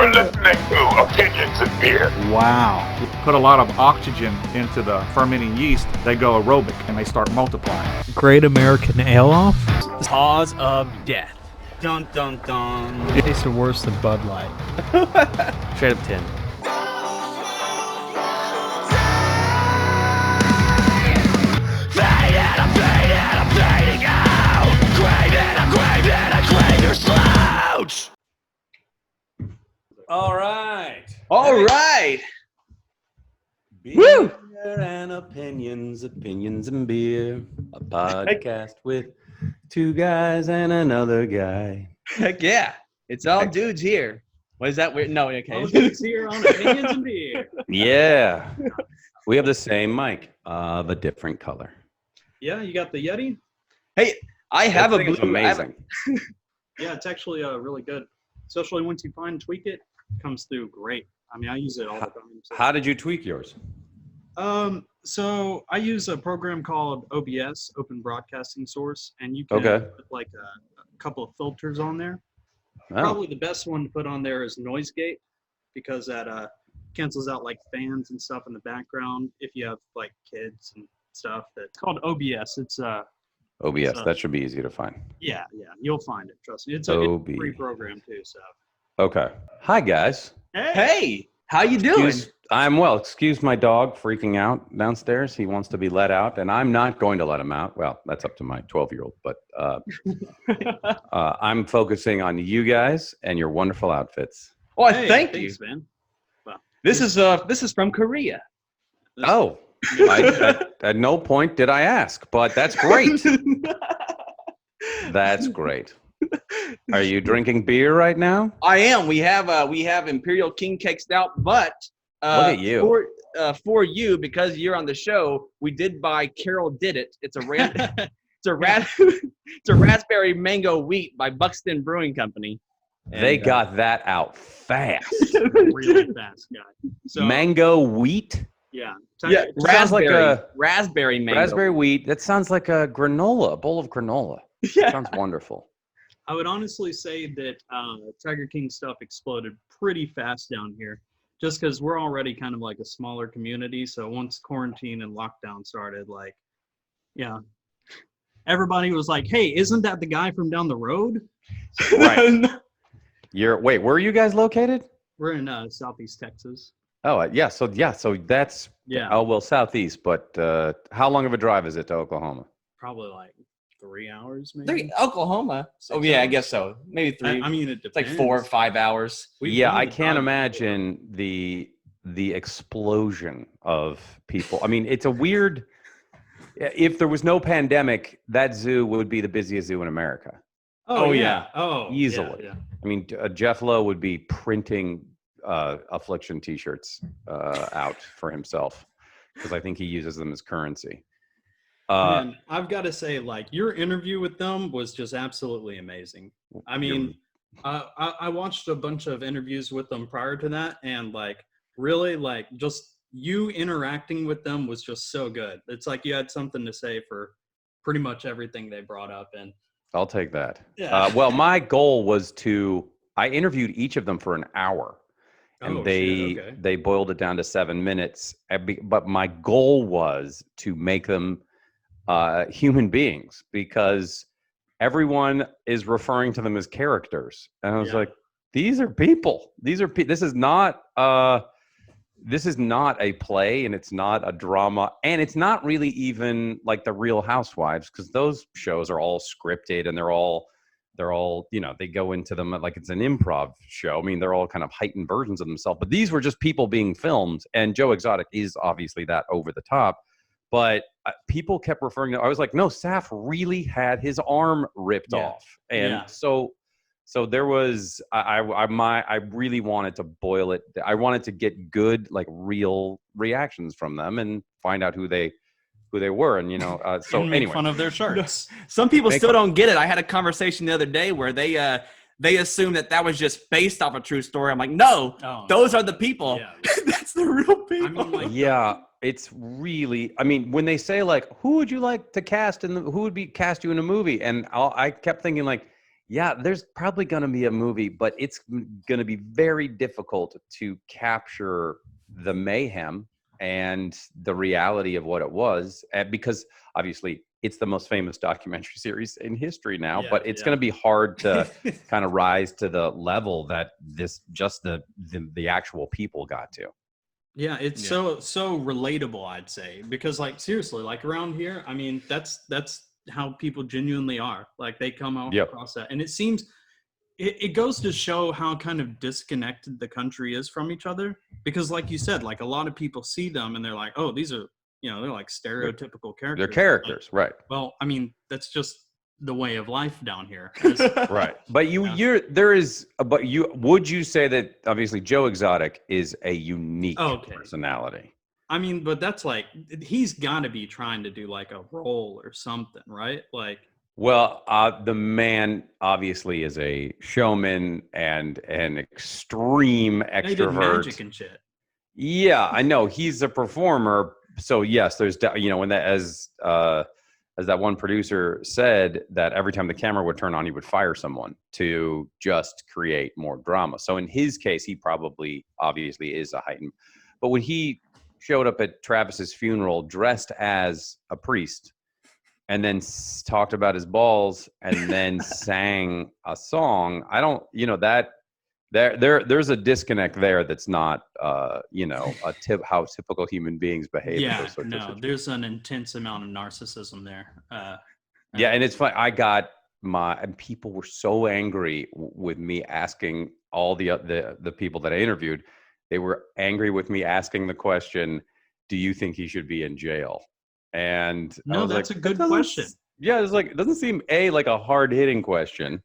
You're listening to Opinions in Beer. Wow. Put a lot of oxygen into the fermenting yeast. They go aerobic and they start multiplying. Great American Ale Off. Cause of death. Dun dun dun. It tastes worse than Bud Light. Straight up 10. All right. All right. Beer and opinions and beer. A podcast with two guys and another guy. Heck yeah. It's all dudes here. What is that weird? No, okay. All dudes here on Opinions and Beer. Yeah. We have the same mic of a different color. Yeah, you got the Yeti? Hey, I have That a thing is blue. amazing. Yeah, it's actually really good. Especially once you fine tweak it, it comes through great. I mean, I use it all the time. So. How did you tweak yours? So I use a program called OBS, Open Broadcasting Source, and you can put like a couple of filters on there. Oh. Probably the best one to put on there is Noise Gate, because that cancels out like fans and stuff in the background if you have like kids and stuff. That's called OBS. It's OBS. That should be easy to find. yeah, you'll find it. Trust me. It's a free program too. So. Okay. Hi, guys. Hey, how you doing? I'm well. Excuse my dog freaking out downstairs. He wants to be let out, and I'm not going to let him out. Well, that's up to my 12-year-old, but I'm focusing on you guys and your wonderful outfits. Oh, Hey, thank thanks, you, man. Well, This is from Korea. Oh, at no point did I ask, but that's great. That's great. Are you drinking beer right now? I am. We have Imperial King Cake Stout, but Look at you. For you, because you're on the show, we did buy Carole Did It. It's a raspberry mango wheat by Buxton Brewing Company. They got that out fast. really fast guy. So, Mango wheat? Yeah. Yeah, Sounds like raspberry mango. Raspberry wheat. That sounds like a granola, a bowl of granola. Yeah. Sounds wonderful. I would honestly say that Tiger King stuff exploded pretty fast down here, just because we're already kind of like a smaller community. So once quarantine and lockdown started, like, yeah, everybody was like, "Hey, isn't that the guy from down the road?" Right. Wait, where are you guys located? We're in Southeast Texas. Oh, yeah. So that's Yeah. Oh, well, southeast. But how long of a drive is it to Oklahoma? Probably like 3 hours, maybe. Oklahoma. Oh yeah, I guess so. Maybe 3. I mean, it it's depends. like 4 or 5 hours. Yeah, I can't imagine the explosion of people. I mean, it's a weird. If there was no pandemic, that zoo would be the busiest zoo in America. Oh yeah. yeah. Oh, Easily. Yeah. I mean, Jeff Lowe would be printing Affliction T-shirts out for himself because I think he uses them as currency. Man, I've got to say, like, your interview with them was just absolutely amazing. I mean, I watched a bunch of interviews with them prior to that, and like, really, like, just you interacting with them was just so good. It's like you had something to say for pretty much everything they brought up, and I'll take that. Yeah. Well, my goal was I interviewed each of them for an hour, and Oh, they shit, okay. they boiled it down to 7 minutes. But my goal was to make them human beings, because everyone is referring to them as characters, and I was like, these are people. This is not a play, and it's not a drama, and it's not really even like the Real Housewives, because those shows are all scripted, and they're all they go into them like it's an improv show. I mean, they're all kind of heightened versions of themselves, but these were just people being filmed, and Joe Exotic is obviously that over the top. But people kept referring to. I was like, no, Saf really had his arm ripped off, and so there was. I really wanted to boil it. I wanted to get good, like, real reactions from them and find out who they were, and so make anyway, fun of their shirts. Some people still don't get it. I had a conversation the other day where they assume that was just based off a true story. I'm like, no, those are the people. Yeah. That's the real people. I mean, like, yeah. It's really, I mean, when they say, like, who would you like to cast who would cast you in a movie? And I kept thinking, like, Yeah, there's probably going to be a movie, but it's going to be very difficult to capture the mayhem and the reality of what it was, because obviously it's the most famous documentary series in history now. But it's going to be hard to kind of rise to the level that the actual people got to. Yeah, it's so relatable, I'd say, because like seriously, like around here, I mean, that's how people genuinely are. Like they come out across that, and it seems it goes to show how kind of disconnected the country is from each other. Because, like you said, like a lot of people see them and they're like, oh, these are they're like stereotypical characters. They're characters, like, right? Well, I mean, that's just the way of life down here. Right. But would you say that obviously Joe Exotic is a unique personality? I mean, but that's like, he's got to be trying to do like a role or something, right? Like, well, the man obviously is a showman and an extreme extrovert. He did magic and shit. Yeah, I know he's a performer. So yes, there's when that as that one producer said that every time the camera would turn on, he would fire someone to just create more drama. So in his case, he probably obviously is a heightened. But when he showed up at Travis's funeral dressed as a priest and then talked about his balls and then sang a song, I don't, that there's a disconnect there that's not, how typical human beings behave. Yeah, no, there's an intense amount of narcissism there. Yeah, and it's funny. And people were so angry with me asking all the people that I interviewed. They were angry with me asking the question, "Do you think he should be in jail?" And no, that's a good question. Yeah, it's like it doesn't seem A, like a hard hitting question,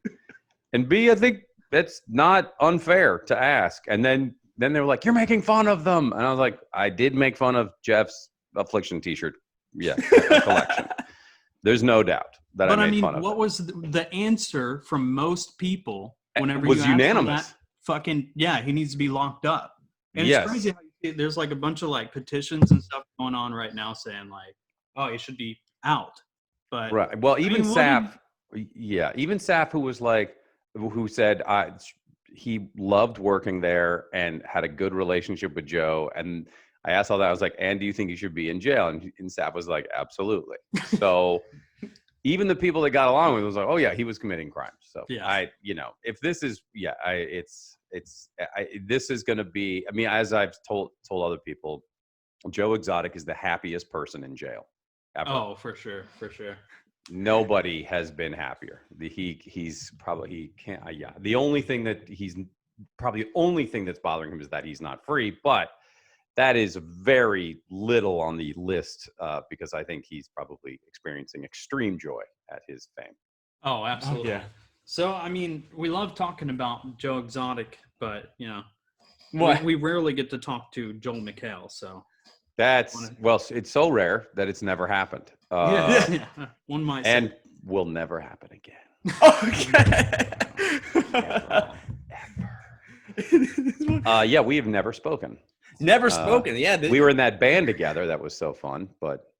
and B, I think that's not unfair to ask. And then they were like, "You're making fun of them," and I was like, "I did make fun of Jeff's Affliction T-shirt, collection. There's no doubt that I made fun of. What was the answer from most people whenever it was you unanimous? He needs to be locked up. And it's crazy how there's like a bunch of like petitions and stuff going on right now saying like, oh, he should be out. But right. Well, even Saf, even Saf, who said he loved working there and had a good relationship with Joe. And I asked all that. I was like, and do you think he should be in jail? And Saf was like, absolutely. So even the people that got along with it was like, oh yeah, he was committing crimes. So if this is, this is going to be, I mean, as I've told other people, Joe Exotic is the happiest person in jail ever. Oh, for sure. Nobody has been happier. He's probably, he can't, the only thing that's bothering him is that he's not free, but that is very little on the list because I think he's probably experiencing extreme joy at his fame. Oh, absolutely. Yeah. So, I mean, we love talking about Joe Exotic, but, we rarely get to talk to Joel McHale, so. It's so rare that it's never happened. One might say. And will never happen again. Okay. Ever. We have never spoken. Never spoken. Yeah. We were in that band together. That was so fun, but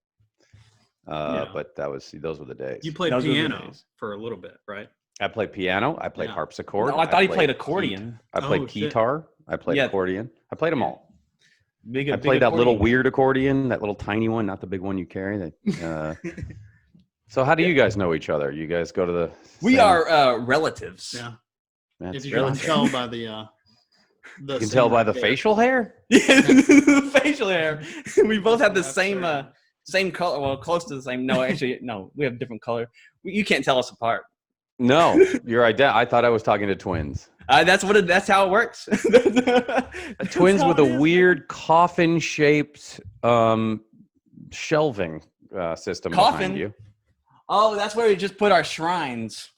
those were the days. You played piano for a little bit, right? I played piano. I played harpsichord. No, I thought he played accordion. I played guitar. I played accordion. I played them all. I played that little weird accordion, that little tiny one, not the big one you carry. So how do you guys know each other? You guys go to the We are relatives. Yeah. That's if you can tell by the you can tell by the facial hair? Yeah, the facial hair. We both have the same color. Well, close to the same. No, actually, no. We have different color. You can't tell us apart. No, you're I thought I was talking to twins. That's how it works. Twins with a weird coffin-shaped shelving system behind you. Oh, that's where we just put our shrines.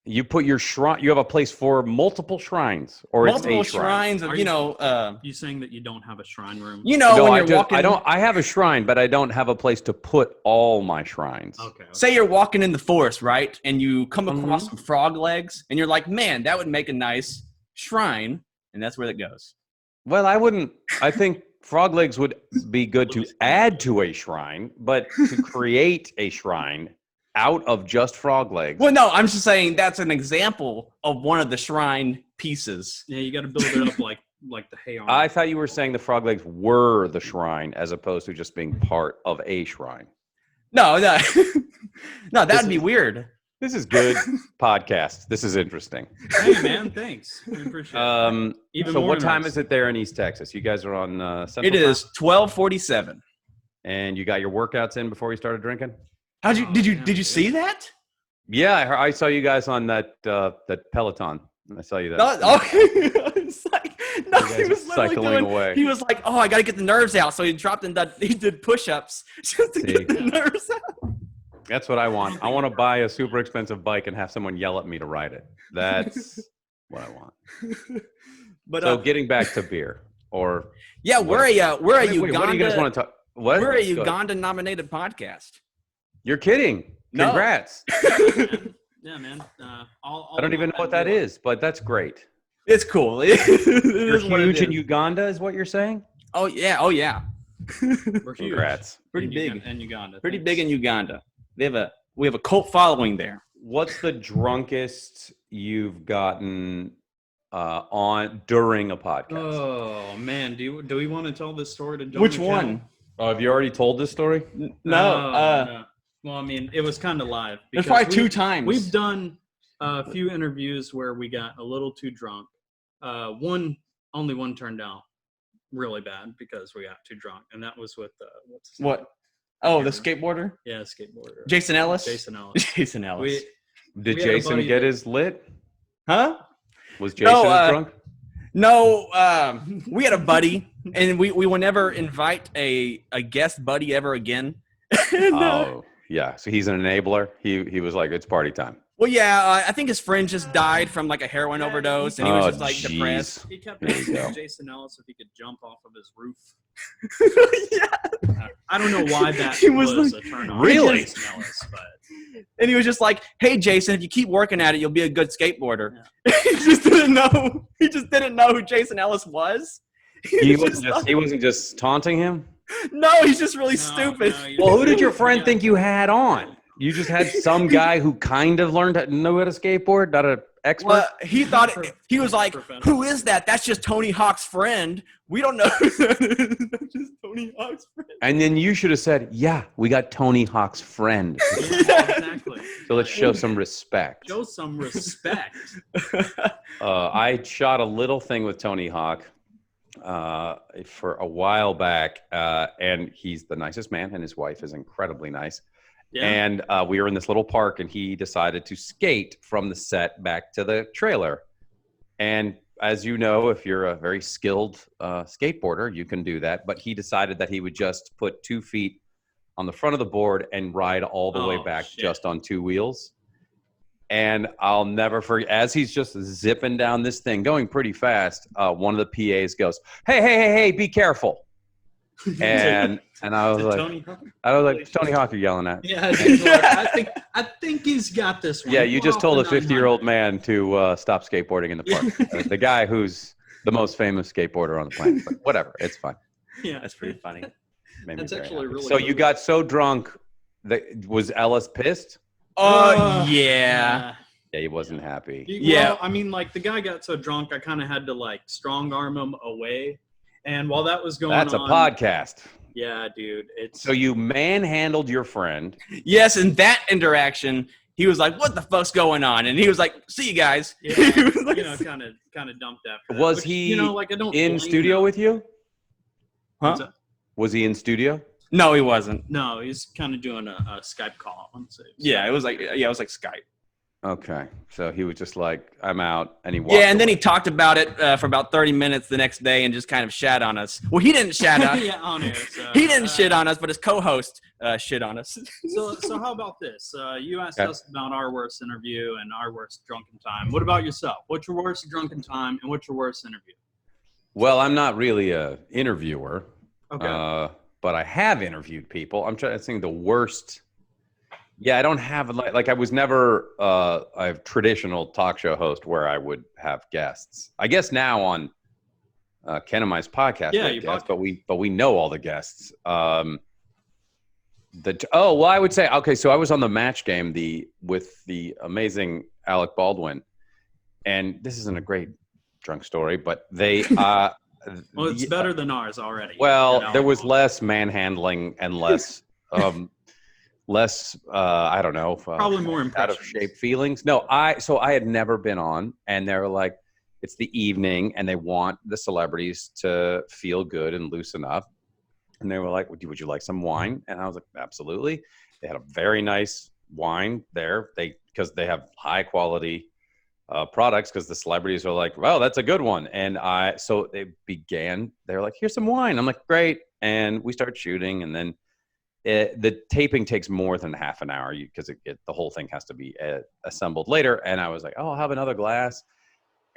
You put your shrine. You have a place for multiple shrines, or multiple it's a shrine. shrines of you saying that you don't have a shrine room? No, when you're walking. I have a shrine, but I don't have a place to put all my shrines. Okay. Say you're walking in the forest, right, and you come across some frog legs, and you're like, "Man, that would make a nice shrine," and that's where it goes. Well, I wouldn't. I think frog legs would be good to add to a shrine, but to create a shrine, out of just frog legs. Well, no, I'm just saying that's an example of one of the shrine pieces. Yeah, you got to build it up like the hay armor. I thought you were saying the frog legs were the shrine as opposed to just being part of a shrine. No, no, that'd be weird. This is good podcast. This is interesting. Hey, man, thanks. I appreciate it. So what time is it there in East Texas? You guys are on Central It is 12:47. And you got your workouts in before you started drinking? Did you see that? Yeah, I saw you guys on that Peloton. I saw you that. No, okay. It's like, no, You guys he are was literally cycling away. He was like, "Oh, I got to get the nerves out." So he dropped and he did push-ups just to get the nerves out. That's what I want. I want to buy a super expensive bike and have someone yell at me to ride it. That's what I want. But So getting back to beer, or yeah, we're a Uganda. what do you guys want to talk? What? We're a Go ahead. Uganda-nominated podcast. You're kidding. No. Congrats. Yeah, man. I don't even know what that is, but that's great. It's cool. You're huge in Uganda, is what you're saying? Oh yeah. We're huge. Congrats. Pretty in big. In Uganda. Pretty Thanks. big in Uganda. We have a cult following there. What's the drunkest you've gotten on during a podcast? Oh man, do we want to tell this story to Joel Which McHale? one? Oh, have you already told this story? No. No. Well, I mean, it was kind of live. There's because probably two times. We've done a few interviews where we got a little too drunk. Only one turned out really bad because we got too drunk, and that was with what's his name? What? Oh, the skateboarder? Yeah, skateboarder. Jason Ellis? Jason Ellis. Jason Ellis. Did we had a Jason buddy get that- his lit? Huh? Was Jason drunk? No, we had a buddy, and we will never invite a guest buddy ever again. Oh, yeah. So he's an enabler. He was like, it's party time. Well, yeah, I think his friend just died from like a heroin overdose, and he was Oh, just like jeez. depressed. He kept There you asking go. Jason Ellis if he could jump off of his roof. Yeah. I don't know why that He was was like, a turn on. Really? Jason Ellis, but And he was just like, "Hey, Jason, if you keep working at it, you'll be a good skateboarder." He just didn't know. He just didn't know who Jason Ellis was. He was wasn't just taunting him. No, he's just really stupid. Well, who did your friend think you had on? You just had some guy who kind of learned how to know how to skateboard, not an expert. Well, he thought he was like, Professional. "Who is that? That's just Tony Hawk's friend. We don't know who that is. That's just Tony Hawk's friend." And then you should have said, "Yeah, we got Tony Hawk's friend." yeah, exactly. So let's show some respect. Show some respect. I shot a little thing with Tony Hawk for a while back, and he's the nicest man, and his wife is incredibly nice. Yeah. And we were in this little park, and he decided to skate from the set back to the trailer. And as you know, if you're a very skilled skateboarder, you can do that. But he decided that he would just put 2 feet on the front of the board and ride all the way back just on 2 wheels. And I'll never forget, as he's just zipping down this thing, going pretty fast, one of the PAs goes, hey, be careful. And I was like, Tony Hawk, you're yelling at. Yeah, I think he's got this one. Yeah, you just We're told a off the 50-year-old man to stop skateboarding in the park. The guy who's the most famous skateboarder on the planet. But whatever, it's fine. Yeah, That's pretty funny. Made me That's very actually happy. really So cool. you got so drunk that was Ellis pissed? Oh yeah. Yeah, he wasn't happy. Yeah. Well, I mean, like the guy got so drunk, I kind of had to like strong arm him away. And while that was going That's a on, podcast. Yeah, dude. It's So you manhandled your friend. Yes, and that interaction, he was like, "What the fuck's going on?" And he was like, "See you guys." yeah, He was like, kind of dumped after that. Was Which, he like I don't in blame studio him. with you? What's Huh? that? Was he in studio? No, he wasn't. No, he's kind of doing a Skype call. I want to say. Yeah, it was like Skype. Okay. So he was just like, I'm out. And he walked Yeah, and then away. he talked about it for about 30 minutes the next day and just kind of shat on us. Well, he didn't shat on us. yeah, on air. So, He didn't shit on us, but his co-host shit on us. So how about this? You asked Okay. us about our worst interview and our worst drunken time. What about yourself? What's your worst drunken time and what's your worst interview? Well, I'm not really a interviewer. Okay. But I have interviewed people. I'm trying to think the worst. Yeah, I don't have like I was never a traditional talk show host where I would have guests. I guess now on Ken and My's podcast, Yeah, we have your guests, but we know all the guests. Well, I would say, okay, so I was on the Match Game with the amazing Alec Baldwin, and this isn't a great drunk story, but they well, it's better than ours already. Well, there was less manhandling and less I don't know, probably more out of shape feelings. No, I had never been on, and they were like, it's the evening and they want the celebrities to feel good and loosen up. And they were like, would you like some wine? And I was like, absolutely. They had a very nice wine there. Because they have high quality products, because the celebrities are like, well, that's a good one. And so they were like, here's some wine. I'm like, great. And we started shooting, and then the taping takes more than half an hour because the whole thing has to be assembled later. And I was like, oh, I'll have another glass.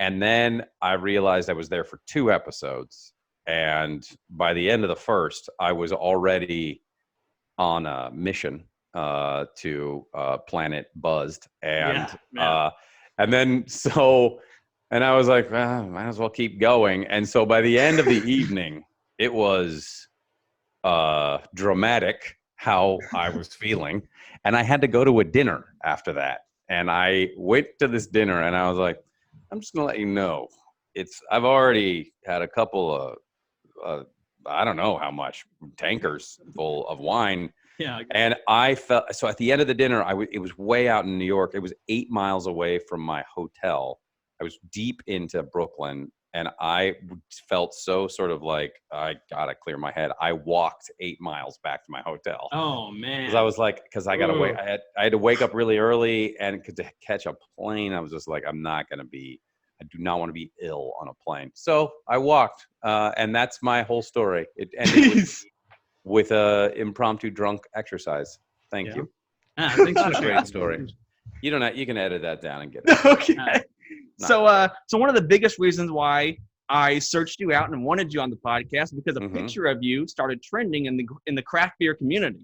And then I realized I was there for 2 episodes. And by the end of the first, I was already on a mission to Planet Buzzed. And and I was like, well, might as well keep going. And so by the end of the evening, it was dramatic how I was feeling. And I had to go to a dinner after that. And I went to this dinner, and I was like, I'm just going to let you know, I've already had a couple of, I don't know how much, tankers full of wine. Yeah. And I felt, so at the end of the dinner, it was way out in New York. It was 8 miles away from my hotel. I was deep into Brooklyn, and I felt so sort of like, I got to clear my head. I walked 8 miles back to my hotel. Oh, man. Because I was like, I got to wait. I had to wake up really early, and to catch a plane, I was just like, I do not want to be ill on a plane. So I walked, and that's my whole story. It ended with a impromptu drunk exercise. Thank you. Thanks for Great story. You can edit that down and get it. Okay. So one of the biggest reasons why I searched you out and wanted you on the podcast, because a picture of you started trending in the craft beer community,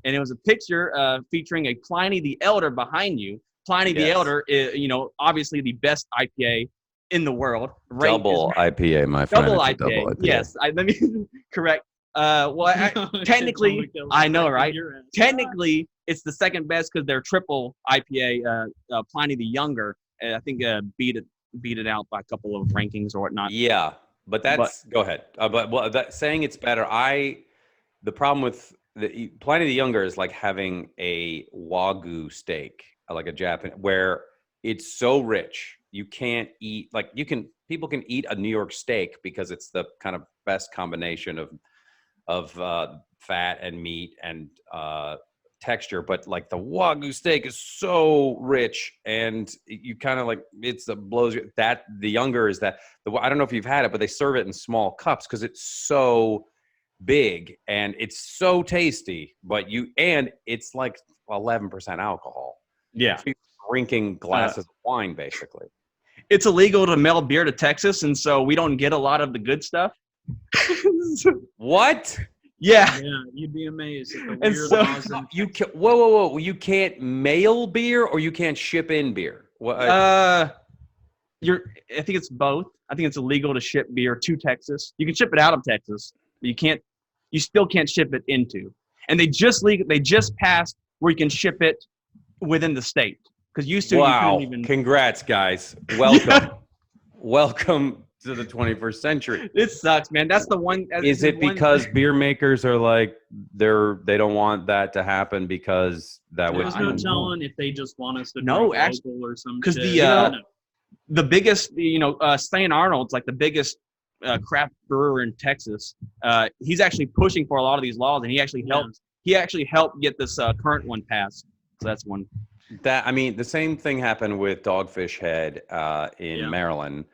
and it was a picture featuring a Pliny the Elder behind you. Pliny the Elder is, obviously the best IPA in the world. Double IPA, my friend. Double IPA. Yes, let me correct. Technically, I know, right? Technically, it's the second best because they're triple IPA. Pliny the Younger, I think, beat it out by a couple of rankings or whatnot. Yeah, but go ahead. Saying it's better. The problem with Pliny the Younger is like having a Wagyu steak, like a Japanese, where it's so rich you can't eat. Like people can eat a New York steak because it's the kind of best combination of fat and meat and texture, but like the Wagyu steak is so rich, and you kind of like blows you. That the Younger is that I don't know if you've had it, but they serve it in small cups because it's so big and it's so tasty. But it's like 11% alcohol. Yeah, so you're drinking glasses of wine basically. It's illegal to mail beer to Texas, and so we don't get a lot of the good stuff. What? Yeah, you'd be amazed at the and weird so laws. Whoa! You can't mail beer, or you can't ship in beer. I think it's both. I think it's illegal to ship beer to Texas. You can ship it out of Texas, but you still can't ship it into. And they just passed where you can ship it within the state. Because used to, you couldn't even. Congrats, guys! Welcome, welcome to the 21st century. It sucks, man. That's the one. Is it because beer makers are like they don't want that to happen because there's no telling if they just want us to actually, or some because shit. The biggest, Stan Arnold's like the biggest craft brewer in Texas. He's actually pushing for a lot of these laws, and he actually helped. He actually helped get this current one passed. So that's one. The same thing happened with Dogfish Head in Maryland,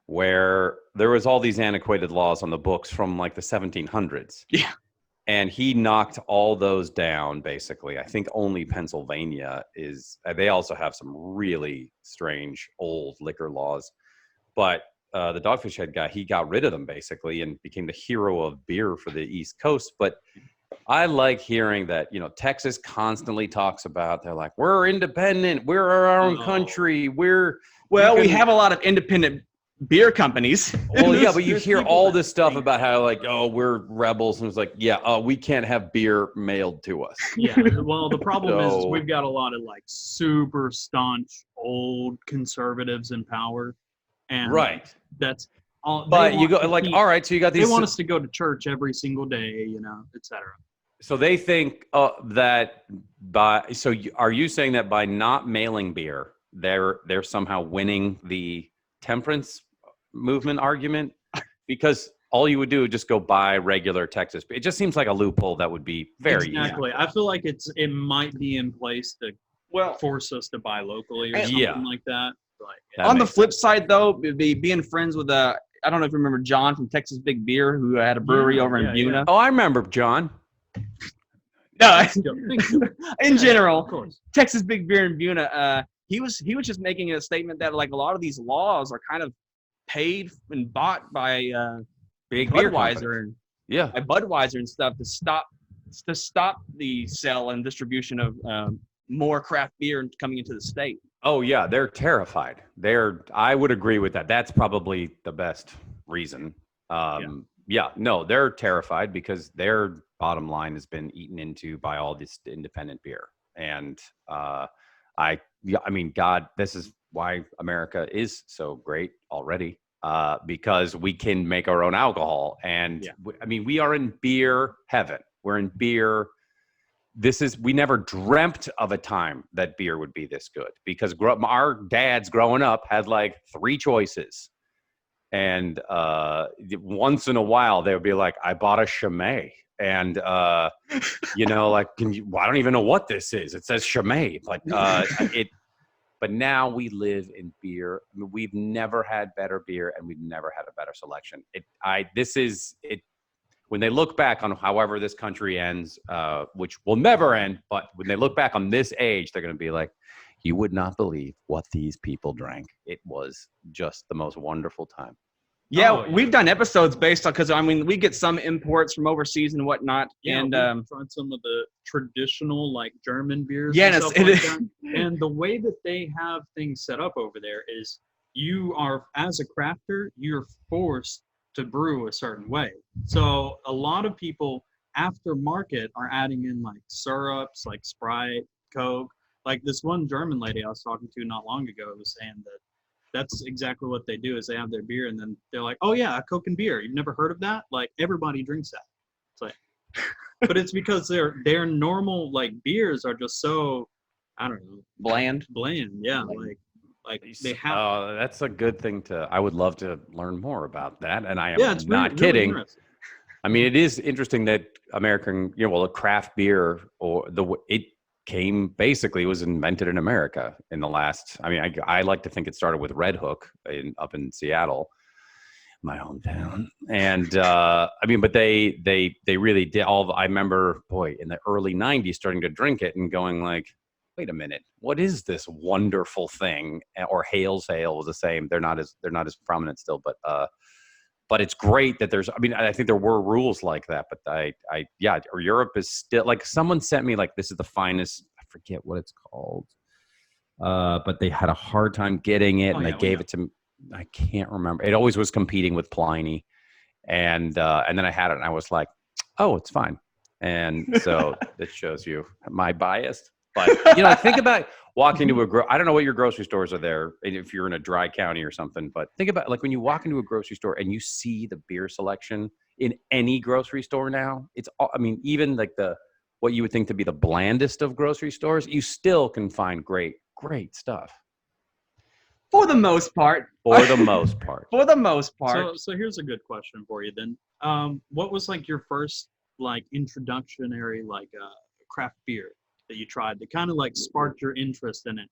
where there was all these antiquated laws on the books from like the 1700s. Yeah. And he knocked all those down, basically. I think only Pennsylvania they also have some really strange old liquor laws. But the Dogfish Head guy, he got rid of them, basically, and became the hero of beer for the East Coast. But I like hearing that, Texas constantly talks about, they're like, we're independent, we're our own country, we have a lot of independent beer companies. Well, yeah, but you There's hear people all that this stuff think- about how like, oh, we're rebels, and it's like, yeah, we can't have beer mailed to us. Yeah. Well, the problem is So- we've got a lot of like super staunch old conservatives in power, and Right. that's all. But you go like, all right, so you got They these. want us to go to church every single day, etc. So they think that are you saying that by not mailing beer, they're somehow winning the temperance movement argument? Because all you would do is just go buy regular Texas beer. It just seems like a loophole that would be very Exactly. I feel like it might be in place to Well, force us to buy locally or And- something Yeah. like that. Like, That on the makes flip side, though, being friends with I don't know if you remember John from Texas Big Beer, who had a brewery over in yeah. Buna. Oh, I remember John. No, Thank you. in general, Of course. Texas Big Beer in Buna. He was just making a statement that like a lot of these laws are kind of paid and bought by Big beer company. Budweiser and Yeah. by Budweiser and stuff to stop the sale and distribution of more craft beer coming into the state. Oh yeah, they're terrified. I would agree with that. That's probably the best reason. No, they're terrified because their bottom line has been eaten into by all this independent beer. And I mean, God, this is why America is so great already. Because we can make our own alcohol. And we are in beer heaven. We're in beer. We never dreamt of a time that beer would be this good, because our dads growing up had like 3 choices. And once in a while they would be like, I bought a Chimay. And, like, I don't even know what this is. It says Chimay. Like, but now we live in beer. I mean, we've never had better beer, and we've never had a better selection. When they look back on however this country ends, which will never end, but when they look back on this age, they're going to be like, you would not believe what these people drank. It was just the most wonderful time. Yeah, we've done episodes based on, because we get some imports from overseas and whatnot. Yeah, and we've tried some of the traditional like German beers. Yeah, and and stuff like that. And the way that they have things set up over there is you are, as a crafter, you're forced to brew a certain way. So a lot of people after market are adding in like syrups, like Sprite, Coke. Like this one German lady I was talking to not long ago was saying that that's exactly what they do is they have their beer and then they're like, oh yeah, a Coke and beer. You've never heard of that? Like everybody drinks that. It's like, but it's because their normal like beers are just so, I don't know, bland. Yeah, like they have. Oh, that's a good thing I would love to learn more about that. And I am Yeah, it's not really kidding. interesting. I mean, it is interesting that American, a craft beer it was invented in America in the last, I like to think it started with Red Hook up in Seattle, my hometown. And but they really did I remember, in the early 90s starting to drink it and going like, wait a minute, what is this wonderful thing? Or Hale's Ale was the same. They're not as prominent still, but it's great that I think there were rules like that, but Europe is still, like, someone sent me like, this is the finest, I forget what it's called. But they had a hard time getting it and they gave it to me. I can't remember. It always was competing with Pliny. And then I had it and I was like, oh, it's fine. And so that shows you my bias. But, think about walking to I don't know what your grocery stores are there if you're in a dry county or something, but think about like when you walk into a grocery store and you see the beer selection in any grocery store now, even like what you would think to be the blandest of grocery stores, you still can find great stuff. For the most part. For the most part. For the most part. So here's a good question for you then. What was like your first like introductionary like craft beer that you tried that kind of like sparked your interest in it?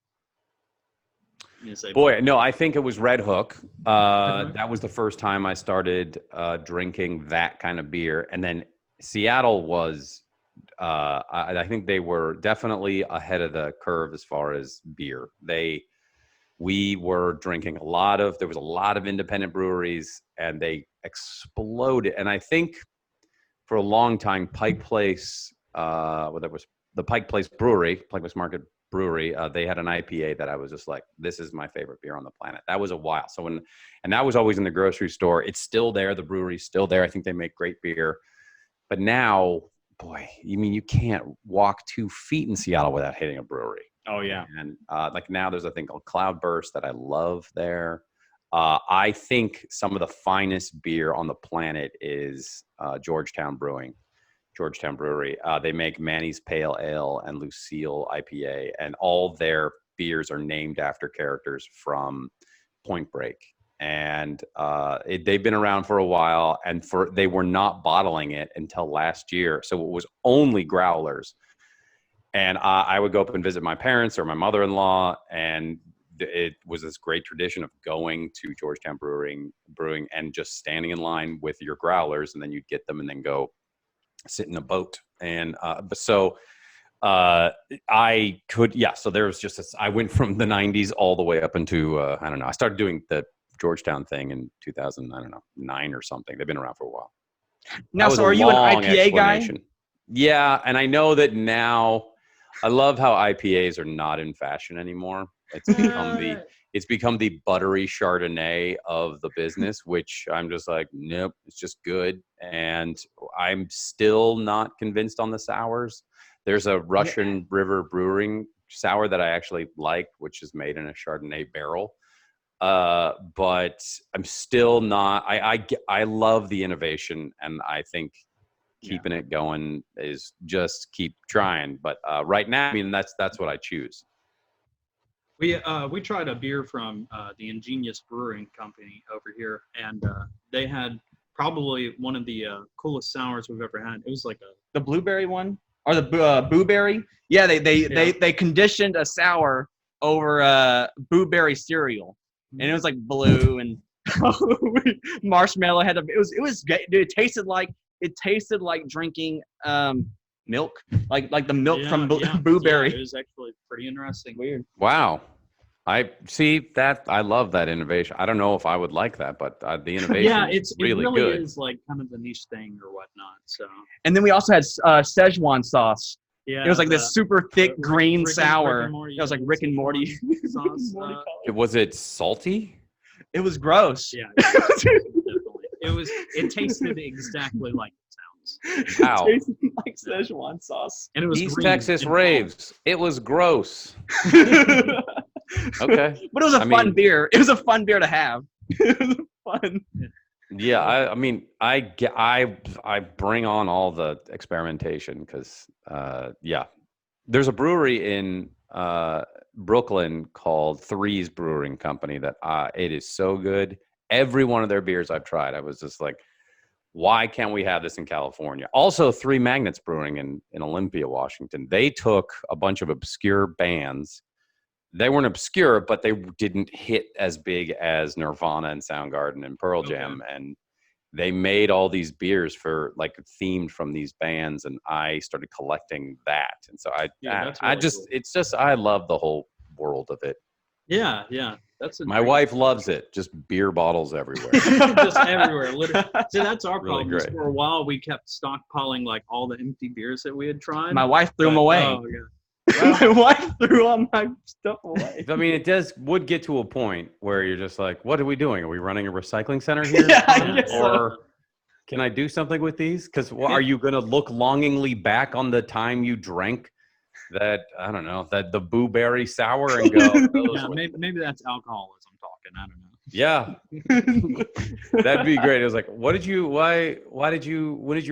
I think it was Red Hook. That was the first time I started drinking that kind of beer. And then Seattle was, I think they were definitely ahead of the curve as far as beer. We were drinking there was a lot of independent breweries and they exploded. And I think for a long time, Pike Place, that was the Pike Place Brewery, Pike Place Market brewery. They had an IPA that I was just like, this is my favorite beer on the planet. That was a while. And that was always in the grocery store. It's still there. The brewery's still there. I think they make great beer. But now, boy, you can't walk 2 feet in Seattle without hitting a brewery. Oh yeah. And like now there's a thing called Cloudburst that I love there. I think some of the finest beer on the planet is Georgetown Brewery. They make Manny's Pale Ale and Lucille IPA, and all their beers are named after characters from Point Break. And they've been around for a while, and they were not bottling it until last year. So it was only growlers. And I would go up and visit my parents or my mother-in-law, and it was this great tradition of going to Georgetown Brewing and just standing in line with your growlers, and then you'd get them and then go sit in a boat. And so I could, so there was just I went from the 90s all the way up into, I don't know, I started doing the Georgetown thing in 2009 or something. They've been around for a while. Now, so are you an IPA guy? Yeah, and I know that now. I love how IPAs are not in fashion anymore. It's become the buttery Chardonnay of the business, which I'm just like, nope, it's just good. And I'm still not convinced on the sours. There's a Russian River Brewing sour that I actually like, which is made in a Chardonnay barrel. But I'm still not. I love the innovation, and I think keeping it going is just keep trying. But right now, that's what I choose. We tried a beer from the Ingenious Brewing Company over here, and they had probably one of the coolest sours we've ever had. It was like the blueberry one, or the blueberry. Yeah, they conditioned a sour over blueberry cereal, and it was like blue and marshmallow had it was dude, it tasted like drinking milk, like the milk from blueberry. Yeah, it was actually pretty interesting. Weird. Wow. I see that. I love that innovation. I don't know if I would like that, but the innovation is really good. It really is like kind of a niche thing or whatnot. So. And then we also had Szechuan sauce. Yeah, it was like this super thick green sour. It was like Rick and Morty sauce. Was it salty? It was gross. Yeah, definitely. It tasted exactly like it sounds. Wow. It tasted like Szechuan sauce. And it was East green Texas raves. It was gross. Okay. But it was a fun beer. It was a fun beer to have. It was fun. Yeah, I bring on all the experimentation because there's a brewery in Brooklyn called Three's Brewing Company that it is so good. Every one of their beers I've tried, I was just like, why can't we have this in California? Also, Three Magnets Brewing in Olympia, Washington. They took a bunch of obscure bands. They weren't obscure, but they didn't hit as big as Nirvana and Soundgarden and Pearl Jam. And they made all these beers for like themed from these bands. And I started collecting that. And so I love the whole world of it. Yeah. My wife loves it. Just beer bottles everywhere. Just everywhere. Literally. See, that's our Really problem. great. For a while, we kept stockpiling like all the empty beers that we had tried. My wife threw them away. Oh, yeah. My wife threw all my stuff away. I mean, would get to a point where you're just like, what are we doing? Are we running a recycling center here? I guess so. Or can I do something with these? Because are you going to look longingly back on the time you drank that, I don't know, that the blueberry sour and go, maybe that's alcoholism talking. I don't know. Yeah. That'd be great. It was like, when did you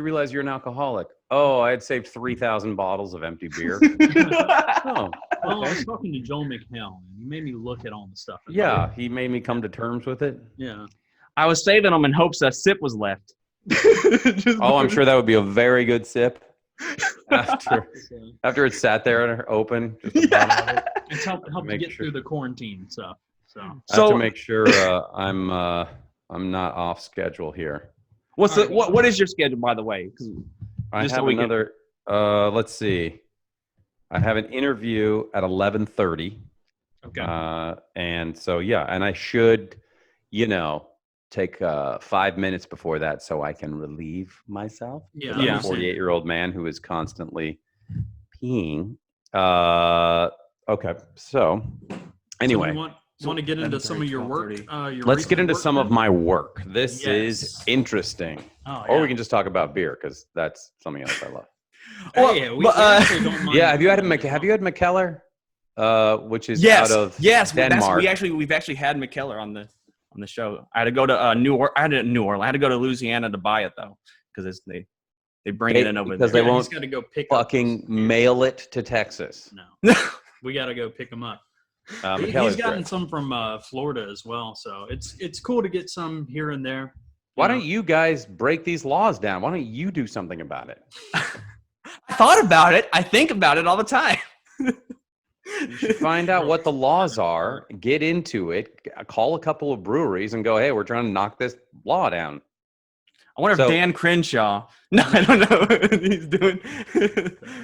realize you're an alcoholic? Oh, I had saved 3,000 bottles of empty beer. Well, I was talking to Joel McHale, and he made me look at all the stuff. Yeah, he made me come to terms with it. Yeah. I was saving them in hopes a sip was left. I'm sure that would be a very good sip. After it sat there and open, just the bottom of it. It's helped to get through the quarantine stuff. So I have to make sure I'm not off schedule here. What is your schedule, by the way? I have another. Let's see. I have an interview at 11:30. Okay. And so and I should, take 5 minutes before that so I can relieve myself. Yeah. I'm a 48-year-old man who is constantly peeing. Okay. So anyway, So you want to get into some of your work? let's get recent into work some of then? my work. This is Yes. interesting. Oh, Or yeah. we can just talk about beer because that's something else I love. Hey, we actually don't mind. Yeah. Have you had doing that as have you well. had McKellar? Which is Yes, out of yes. Denmark. We've actually had McKellar on the show. I had to go to New Orleans. I had to go to Louisiana to buy it though, because they bring it in over because there. they won't He's got to go pick fucking up mail it to Texas. No, we got to go pick him up. McKellar's He's gotten great. some from Florida as well, so it's cool to get some here and there. Why don't you guys break these laws down? Why don't you do something about it? I thought about it. I think about it all the time. You should find out what the laws are, get into it, call a couple of breweries and go, hey, we're trying to knock this law down. I wonder if Dan Crenshaw. No, I don't know what he's doing.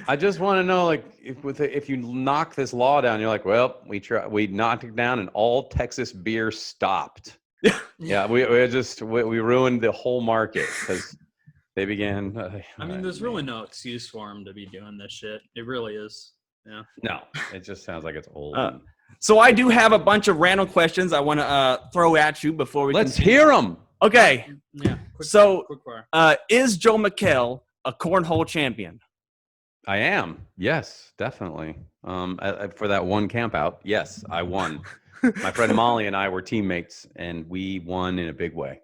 I just want to know, like, if you knock this law down, you're like, well, we knocked it down and all Texas beer stopped. Yeah, we ruined the whole market because they began. I mean, there's really no excuse for him to be doing this shit. It really is. Yeah. No, it just sounds like it's old. So I do have a bunch of random questions I want to throw at you before we. Let's hear them. Okay. Yeah. Quick fire. Is Joel McHale a cornhole champion? I am. Yes, definitely. For that one camp out, yes, I won. My friend Molly and I were teammates, and we won in a big way.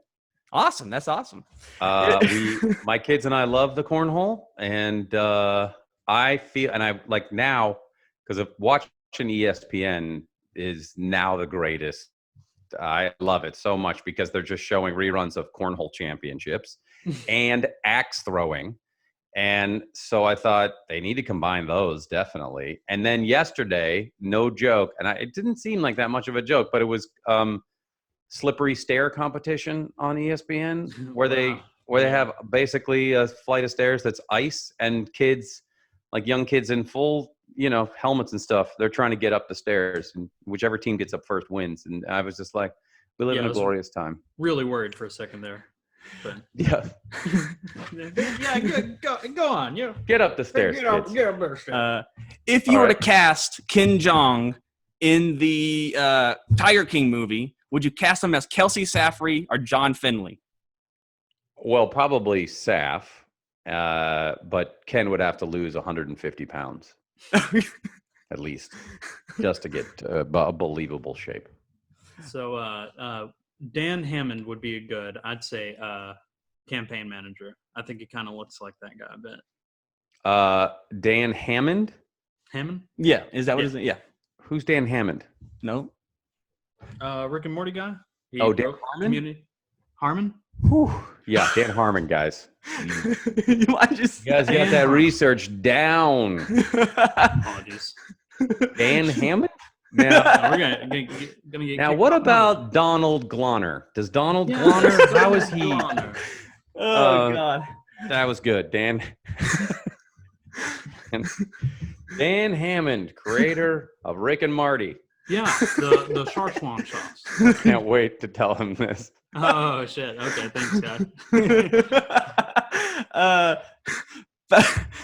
Awesome. That's awesome. My kids and I love the cornhole, and I feel, and I like now because of watching ESPN is now the greatest. I love it so much because they're just showing reruns of cornhole championships and axe throwing. And so I thought they need to combine those definitely. And then yesterday, no joke, and it didn't seem like that much of a joke, but it was slippery stair competition on ESPN where they have basically a flight of stairs that's ice and kids, like young kids in full, helmets and stuff. They're trying to get up the stairs, and whichever team gets up first wins. And I was just like, we live in a glorious time. Really worried for a second there. But yeah. Go on. Yeah. Get up the stairs. Get up the stairs. If you were to cast Ken Jeong in the Tiger King movie, would you cast him as Kelsey Saffery or John Finley? Well, probably Saf, but Ken would have to lose 150 pounds at least just to get a believable shape. So Dan Hammond would be good, I'd say, campaign manager. I think he kind of looks like that guy a bit. Dan Hammond? Hammond? Yeah. Is that what his name? Yeah. Who's Dan Hammond? No. Rick and Morty guy? Dan Harmon? Harmon? Whew. Yeah, Dan Harmon, guys. You guys got that research down. Apologies. Dan Hammond? Now, we're gonna get now what about Donald Glonner? Does Donald Glonner? How is he? Oh God, that was good, Dan. Dan Hammond, creator of Rick and Morty. Yeah, the shark swan shots. Can't wait to tell him this. Oh shit! Okay, thanks, guys.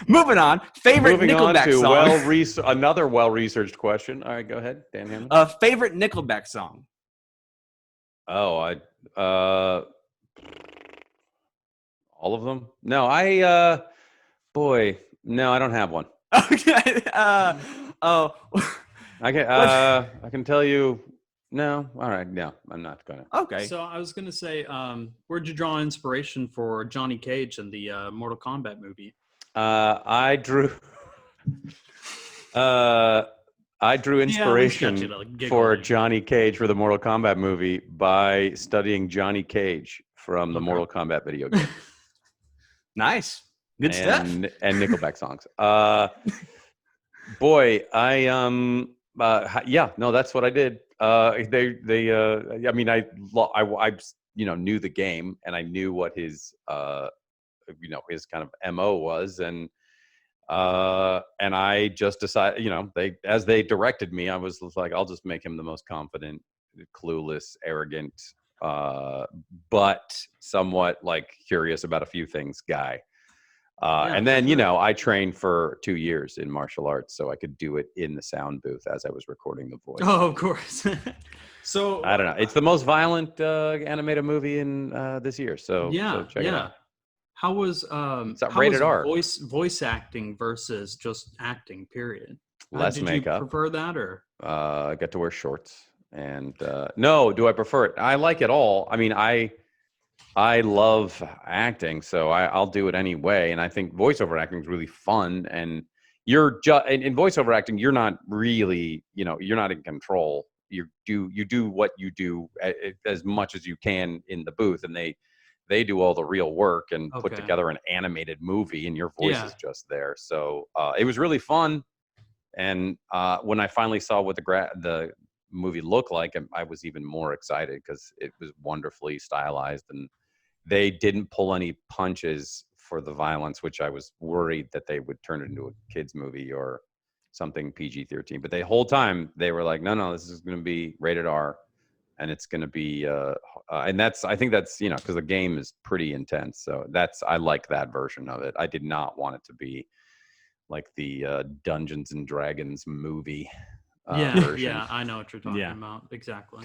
Moving on. Favorite Nickelback song. Another well-researched question. All right, go ahead, Dan Hammond. Favorite Nickelback song. Oh, all of them. No, I don't have one. Okay. I can tell you. No, all right. No, I'm not gonna. Okay. So I was gonna say, where'd you draw inspiration for Johnny Cage in the Mortal Kombat movie? I drew inspiration for Johnny Cage for the Mortal Kombat movie by studying Johnny Cage from the Mortal Kombat video game. Nice. Good stuff. And Nickelback songs. Boy, that's what I did. I knew the game and I knew what his his kind of MO was, and I just decided, as they directed me, I was like, I'll just make him the most confident, clueless, arrogant, but somewhat like curious about a few things guy. And then, I trained for 2 years in martial arts so I could do it in the sound booth as I was recording the voice. Oh, of course. So I don't know. It's the most violent animated movie in this year. So check it out. How was rated R. voice acting versus just acting? Period. Less did makeup. You prefer that or? I got to wear shorts, and no, do I prefer it? I like it all. I mean, I love acting, so I'll do it anyway. And I think voiceover acting is really fun. And you're just in voiceover acting, you're not really, you're not in control. You do what you do as much as you can in the booth, and they do all the real work and put together an animated movie, and your voice is just there. So it was really fun. And when I finally saw what the movie looked like, I was even more excited because it was wonderfully stylized, and they didn't pull any punches for the violence, which I was worried that they would turn it into a kids movie or something PG-13. But the whole time they were like, no, this is going to be rated R, and it's going to be, and I think that's because the game is pretty intense. So I like that version of it. I did not want it to be like the Dungeons and Dragons movie. Version. Yeah, I know what you're talking about. Exactly.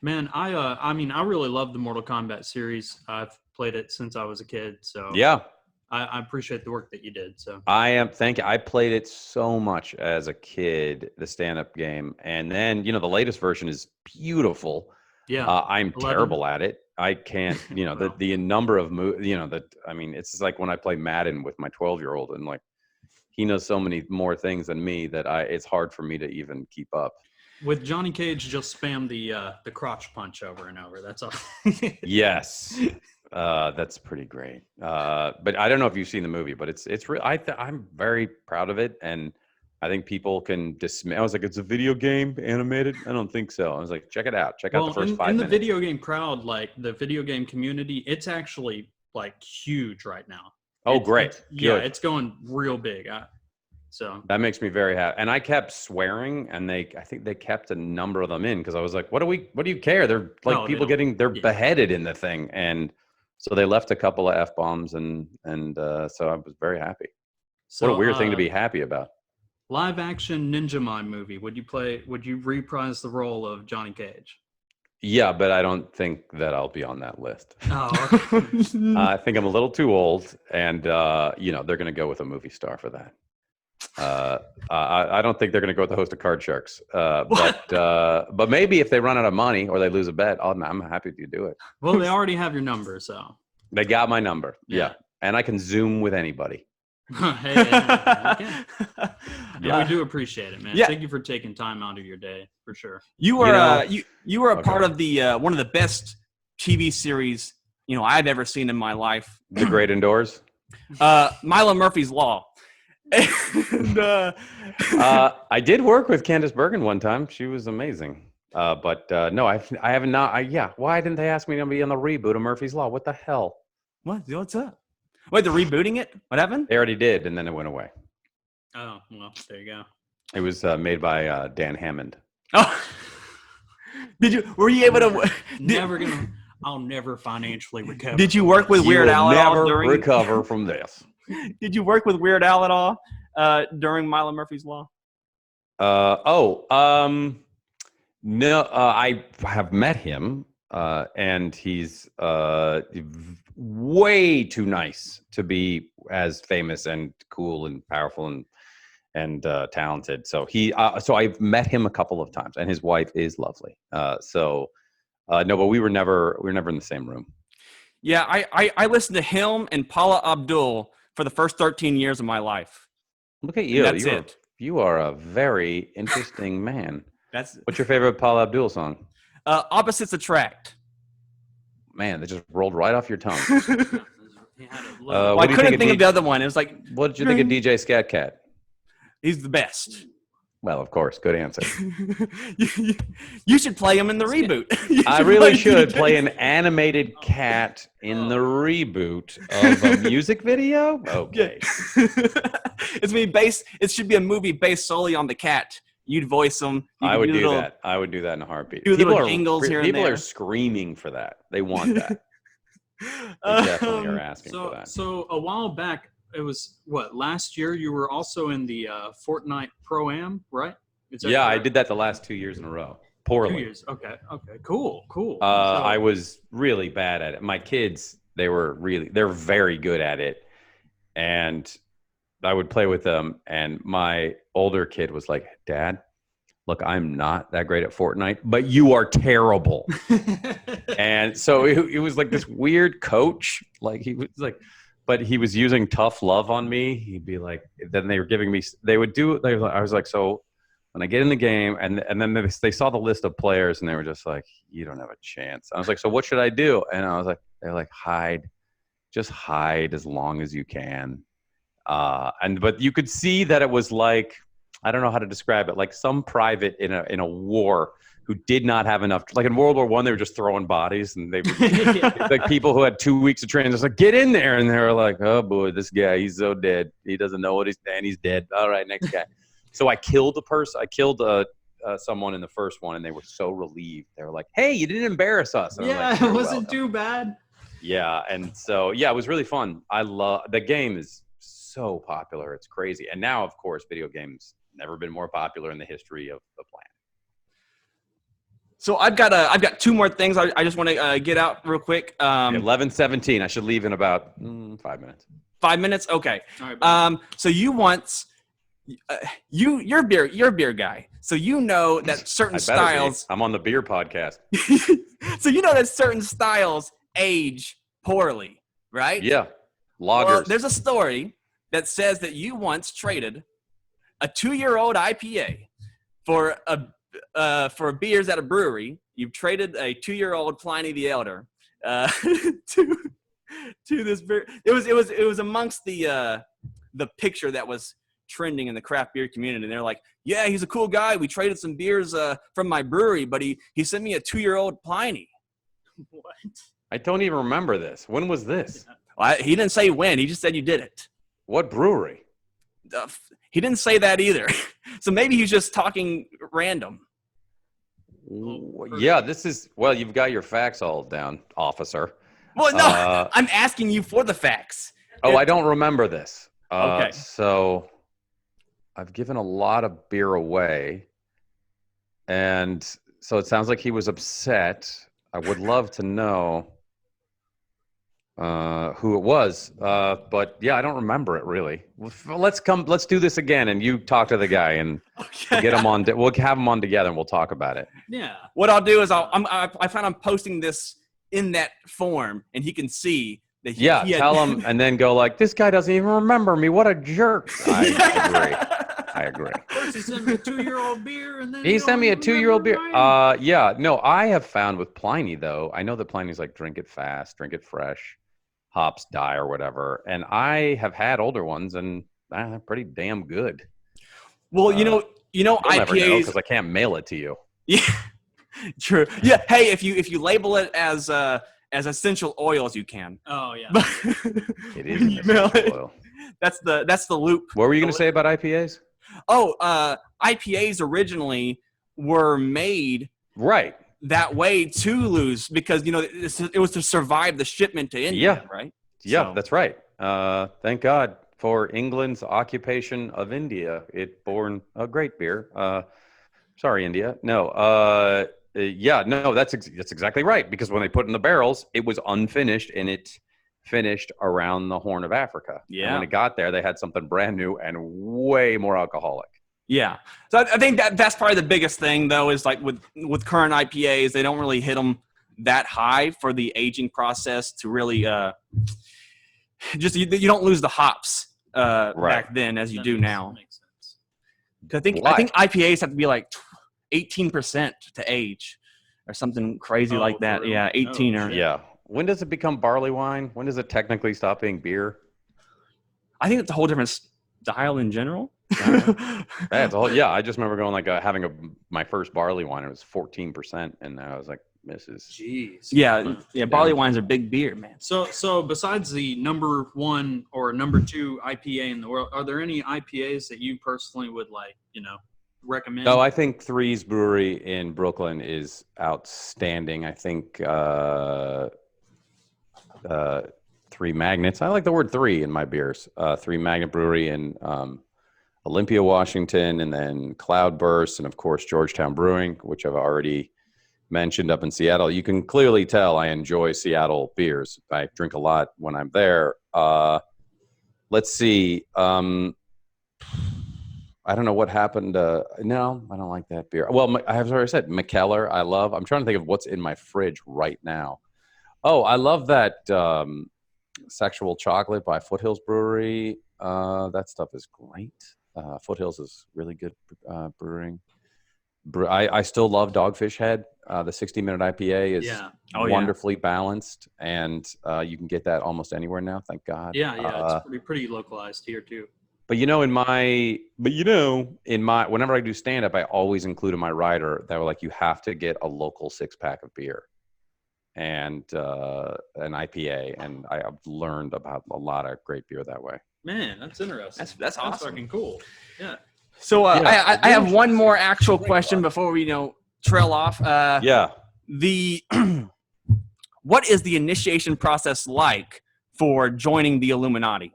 Man, I mean, I really love the Mortal Kombat series. I've played it since I was a kid, so yeah, I appreciate the work that you did. So thank you. I played it so much as a kid, the stand-up game, and then the latest version is beautiful. Yeah, I'm 11. Terrible at it. I can't. The number of I mean, it's just like when I play Madden with my 12-year-old, and like he knows so many more things than me that it's hard for me to even keep up. With Johnny Cage, just spam the crotch punch over and over. That's all. Yes, that's pretty great. But I don't know if you've seen the movie, but it's real. I'm very proud of it, and I think people can dismiss. I was like, it's a video game animated. I don't think so. I was like, check it out. Check out the first 5 minutes. In the video game crowd, like the video game community, it's actually like huge right now. Oh, great! It's going real big. So that makes me very happy. And I kept swearing, and I think they kept a number of them in because I was like, what do you care? They're like people they're beheaded in the thing. And so they left a couple of F-bombs and so I was very happy. So, what a weird thing to be happy about. Live action Ninja Mime movie. Would you reprise the role of Johnny Cage? Yeah, but I don't think that I'll be on that list. Oh, okay. I think I'm a little too old, and they're going to go with a movie star for that. I don't think they're going to go with the host of Card Sharks. But maybe if they run out of money or they lose a bet, I'm happy to do it. Well, they already have your number, so they got my number. Yeah, and I can Zoom with anybody. Hey, we do appreciate it, man. Yeah. Thank you for taking time out of your day, for sure. You were you were a part of the one of the best TV series I've ever seen in my life. The Great Indoors. Milo Murphy's Law. And, I did work with Candice Bergen one time. She was amazing. But no, I haven't. Why didn't they ask me to be on the reboot of Murphy's Law? What the hell? What's up? Wait, they're rebooting it? What happened? They already did, and then it went away. Oh, well, there you go. It was made by Dan Hammond. Oh, were you able to? I'll never financially recover. Did you work with Weird Al at all during? Recover from this. Did you work with Weird Al at all during Milo Murphy's Law? No, I have met him, and he's way too nice to be as famous and cool and powerful and talented. So so I've met him a couple of times, and his wife is lovely. No, but we were never in the same room. Yeah, I listened to him and Paula Abdul for the first 13 years of my life. Look at you. That's it. You are a very interesting man. What's your favorite Paula Abdul song? Opposites Attract. Man, that just rolled right off your tongue. I couldn't think of the other one. It was like, what did you think of DJ Scat Cat? He's the best. Well, of course. Good answer. You should play him in the reboot. I really should play an animated cat in the reboot of a music video. Okay. It should be a movie based solely on the cat. You'd voice him. I would do that. I would do that in a heartbeat. People are screaming for that. They want that. They definitely are asking for that. So a while back, it was what, last year you were also in the Fortnite Pro-Am, right? Yeah, I did that the last 2 years in a row. Poorly. 2 years. Okay. Cool. I was really bad at it. My kids, they're very good at it. And I would play with them. And my older kid was like, Dad, look, I'm not that great at Fortnite, but you are terrible. And so it was like this weird coach. Like he was like, but he was using tough love on me. He'd be like, then they were giving me, I was like, so when I get in the game, and then they saw the list of players and they were just like, you don't have a chance. I was like, so what should I do? And I was like, they're like, hide, just hide as long as you can. But you could see that it was like, I don't know how to describe it, like some private in a war who did not have enough. Like in World War I, they were just throwing bodies, and they were like people who had 2 weeks of training. Just like, get in there, and they were like, oh boy, this guy, he's so dead. He doesn't know what he's saying. He's dead. All right, next guy. So I killed a person. I killed someone in the first one, and they were so relieved. They were like, hey, you didn't embarrass us. And yeah, like, it wasn't too bad. Yeah, and so yeah, it was really fun. I love the game. Is so popular, it's crazy. And now, of course, video games never been more popular in the history of the planet. So I've got two more things I just want to get out real quick. 11:17. I should leave in about 5 minutes. 5 minutes, okay. All right, so you once you're a beer guy, so you know that certain styles. I'm on the beer podcast. So you know that certain styles age poorly, right? Yeah, lagers. Well, there's a story that says that you once traded a 2-year-old IPA for beers at a brewery. You've traded a 2-year-old Pliny the Elder to this beer. It was amongst the picture that was trending in the craft beer community. And they're like, yeah, he's a cool guy. We traded some beers from my brewery, but he sent me a 2-year-old Pliny. What? I don't even remember this. When was this? Well, he didn't say when. He just said you did it. What brewery? He didn't say that either. So maybe he's just talking random. Yeah, you've got your facts all down, officer. Well, no, I'm asking you for the facts. I don't remember this. Okay. So I've given a lot of beer away. And so it sounds like he was upset. I would love to know who it was, but yeah, I don't remember it really. Let's do this again, and you talk to the guy, and we'll get him on. We'll have him on together, and we'll talk about it. Yeah. What I'll do is I plan on posting this in that form, and he can see that. Tell him, and then go like, "This guy doesn't even remember me. What a jerk!" I agree. First he sent me a 2-year-old beer, and then he sent me a 2-year-old beer. Mine. Yeah. No, I have found with Pliny though. I know that Pliny's like drink it fast, drink it fresh. Hops die or whatever, and I have had older ones, and they're pretty damn good. Well, you know IPAs because I can't mail it to you. Yeah, true. Yeah, hey, if you label it as essential oils, you can. Oh yeah, it is essential oil. That's the loop. What were you going to say about IPAs? Oh, IPAs originally were made right that way to lose because it was to survive the shipment to India, right? Yeah, so. That's right. Thank God for England's occupation of India. It born a great beer. Sorry, India. No. That's exactly right. Because when they put it in the barrels, it was unfinished and it finished around the Horn of Africa. Yeah. And when it got there, they had something brand new and way more alcoholic. Yeah. So I think that's probably the biggest thing, though, is like with current IPAs, they don't really hit them that high for the aging process to really just you don't lose the hops back then as you do now. Makes sense. I think IPAs have to be like 18% to age or something crazy like that. Really? Yeah, 18 or yeah. When does it become barley wine? When does it technically stop being beer? I think it's a whole different style in general. I just remember going having my first barley wine. It was 14%, and I was like, "This is." Jeez. Yeah. Barley wines are big beer, man. So besides the number 1 or number 2 IPA in the world, are there any IPAs that you personally would recommend? No, I think Three's Brewery in Brooklyn is outstanding. I think Three Magnets. I like the word three in my beers. Three Magnet Brewery in Olympia, Washington, and then Cloudburst, and of course Georgetown Brewing, which I've already mentioned up in Seattle. You can clearly tell I enjoy Seattle beers. I drink a lot when I'm there. Let's see. I don't know what happened. No, I don't like that beer. Well, I have already said McKellar. I love. I'm trying to think of what's in my fridge right now. Oh, I love that Sexual Chocolate by Foothills Brewery. That stuff is great. Foothills is really good brewing. I still love Dogfish Head. The 60-minute IPA is wonderfly balanced, and you can get that almost anywhere now. Thank God. Yeah, it's pretty localized here too. But in my whenever I do stand up, I always include in my rider that like you have to get a local 6-pack of beer and an IPA, and I've learned about a lot of great beer that way. Man, that's interesting. That's awesome. That's fucking cool. Yeah. So I have one more actual question before we trail off. What is the initiation process like for joining the Illuminati?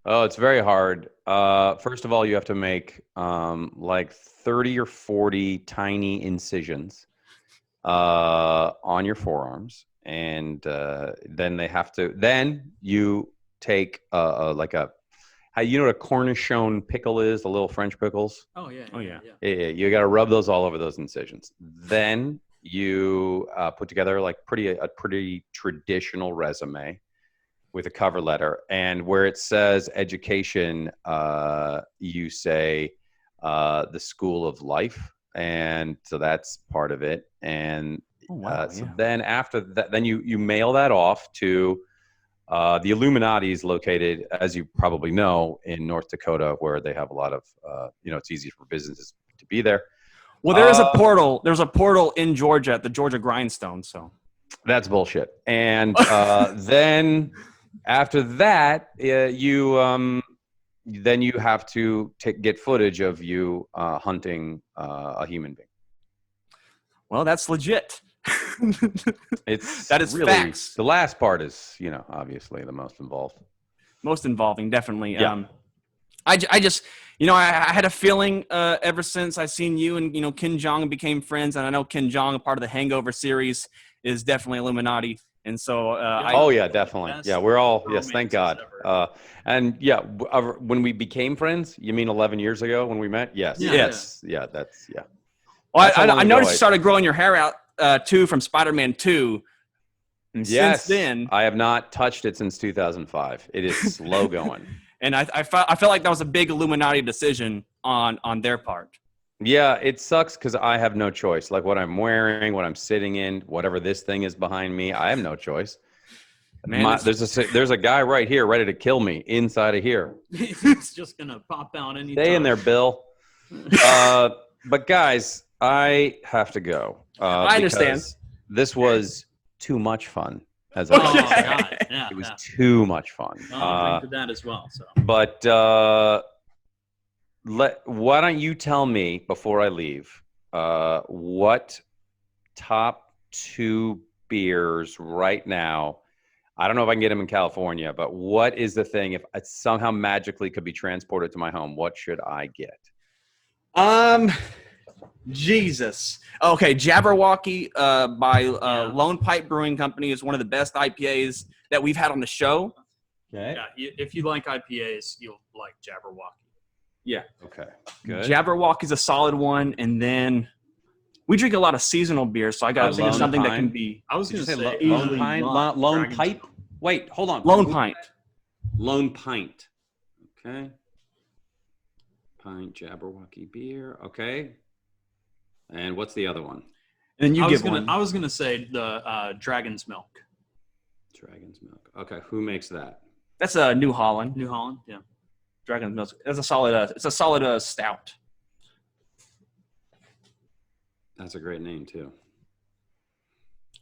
Oh, it's very hard. First of all, you have to make like 30 or 40 tiny incisions on your forearms, and then they have to. Then you take like a. You know what a cornichon pickle is? The little French pickles. Oh yeah. Yeah, you got to rub those all over those incisions. Then you put together like a pretty traditional resume with a cover letter, and where it says education, you say the School of Life, and so that's part of it. And then after that, then you mail that off to the Illuminati is located, as you probably know, in North Dakota, where they have a lot of it's easy for businesses to be there. Well, there is a portal. There's a portal in Georgia at the Georgia Grindstone. So that's bullshit. And then after that, you have to get footage of you hunting a human being. Well, that's legit. That is really facts. The last part is, obviously the most involved. Most involving, definitely. Yeah. I just, I had a feeling ever since I seen you and, Ken Jeong became friends. And I know Ken Jeong, a part of the Hangover series, is definitely Illuminati. And so, definitely. Yeah, we're all, yes, thank God. When we became friends, you mean 11 years ago when we met? Yes. Yeah. Yes. Yeah, that's, yeah. Well, I noticed you started growing your hair out, too, from Spider-Man 2. And since then, I have not touched it since 2005. It is slow going. And I felt like that was a big Illuminati decision on their part. Yeah, it sucks because I have no choice. Like what I'm wearing, what I'm sitting in, whatever this thing is behind me, I have no choice. Man, there's a guy right here ready to kill me inside of here. He's just gonna pop out anytime. Stay in there, Bill. But guys, I have to go. I understand. This was too much fun. As God. Yeah, it was too much fun. I think that as well. So, but why don't you tell me before I leave what top 2 beers right now? I don't know if I can get them in California, but what is the thing? If it somehow magically could be transported to my home, what should I get? Jesus. Okay, Jabberwocky by Lone Pipe Brewing Company is one of the best IPAs that we've had on the show. Okay. Yeah, if you like IPAs, you'll like Jabberwocky. Yeah. Okay. Good. Jabberwocky's a solid one, and then we drink a lot of seasonal beer, so I got to think of something that can be. I was going to say Lone Pint. Lone Pipe. Wait, hold on. Lone Pint. Lone Pint. Okay. Pint Jabberwocky beer. Okay. And what's the other one? And you I was gonna say the Dragon's Milk. Dragon's Milk. Okay, who makes that? That's New Holland. New Holland, yeah. Dragon's Milk. That's a solid. It's a solid stout. That's a great name too.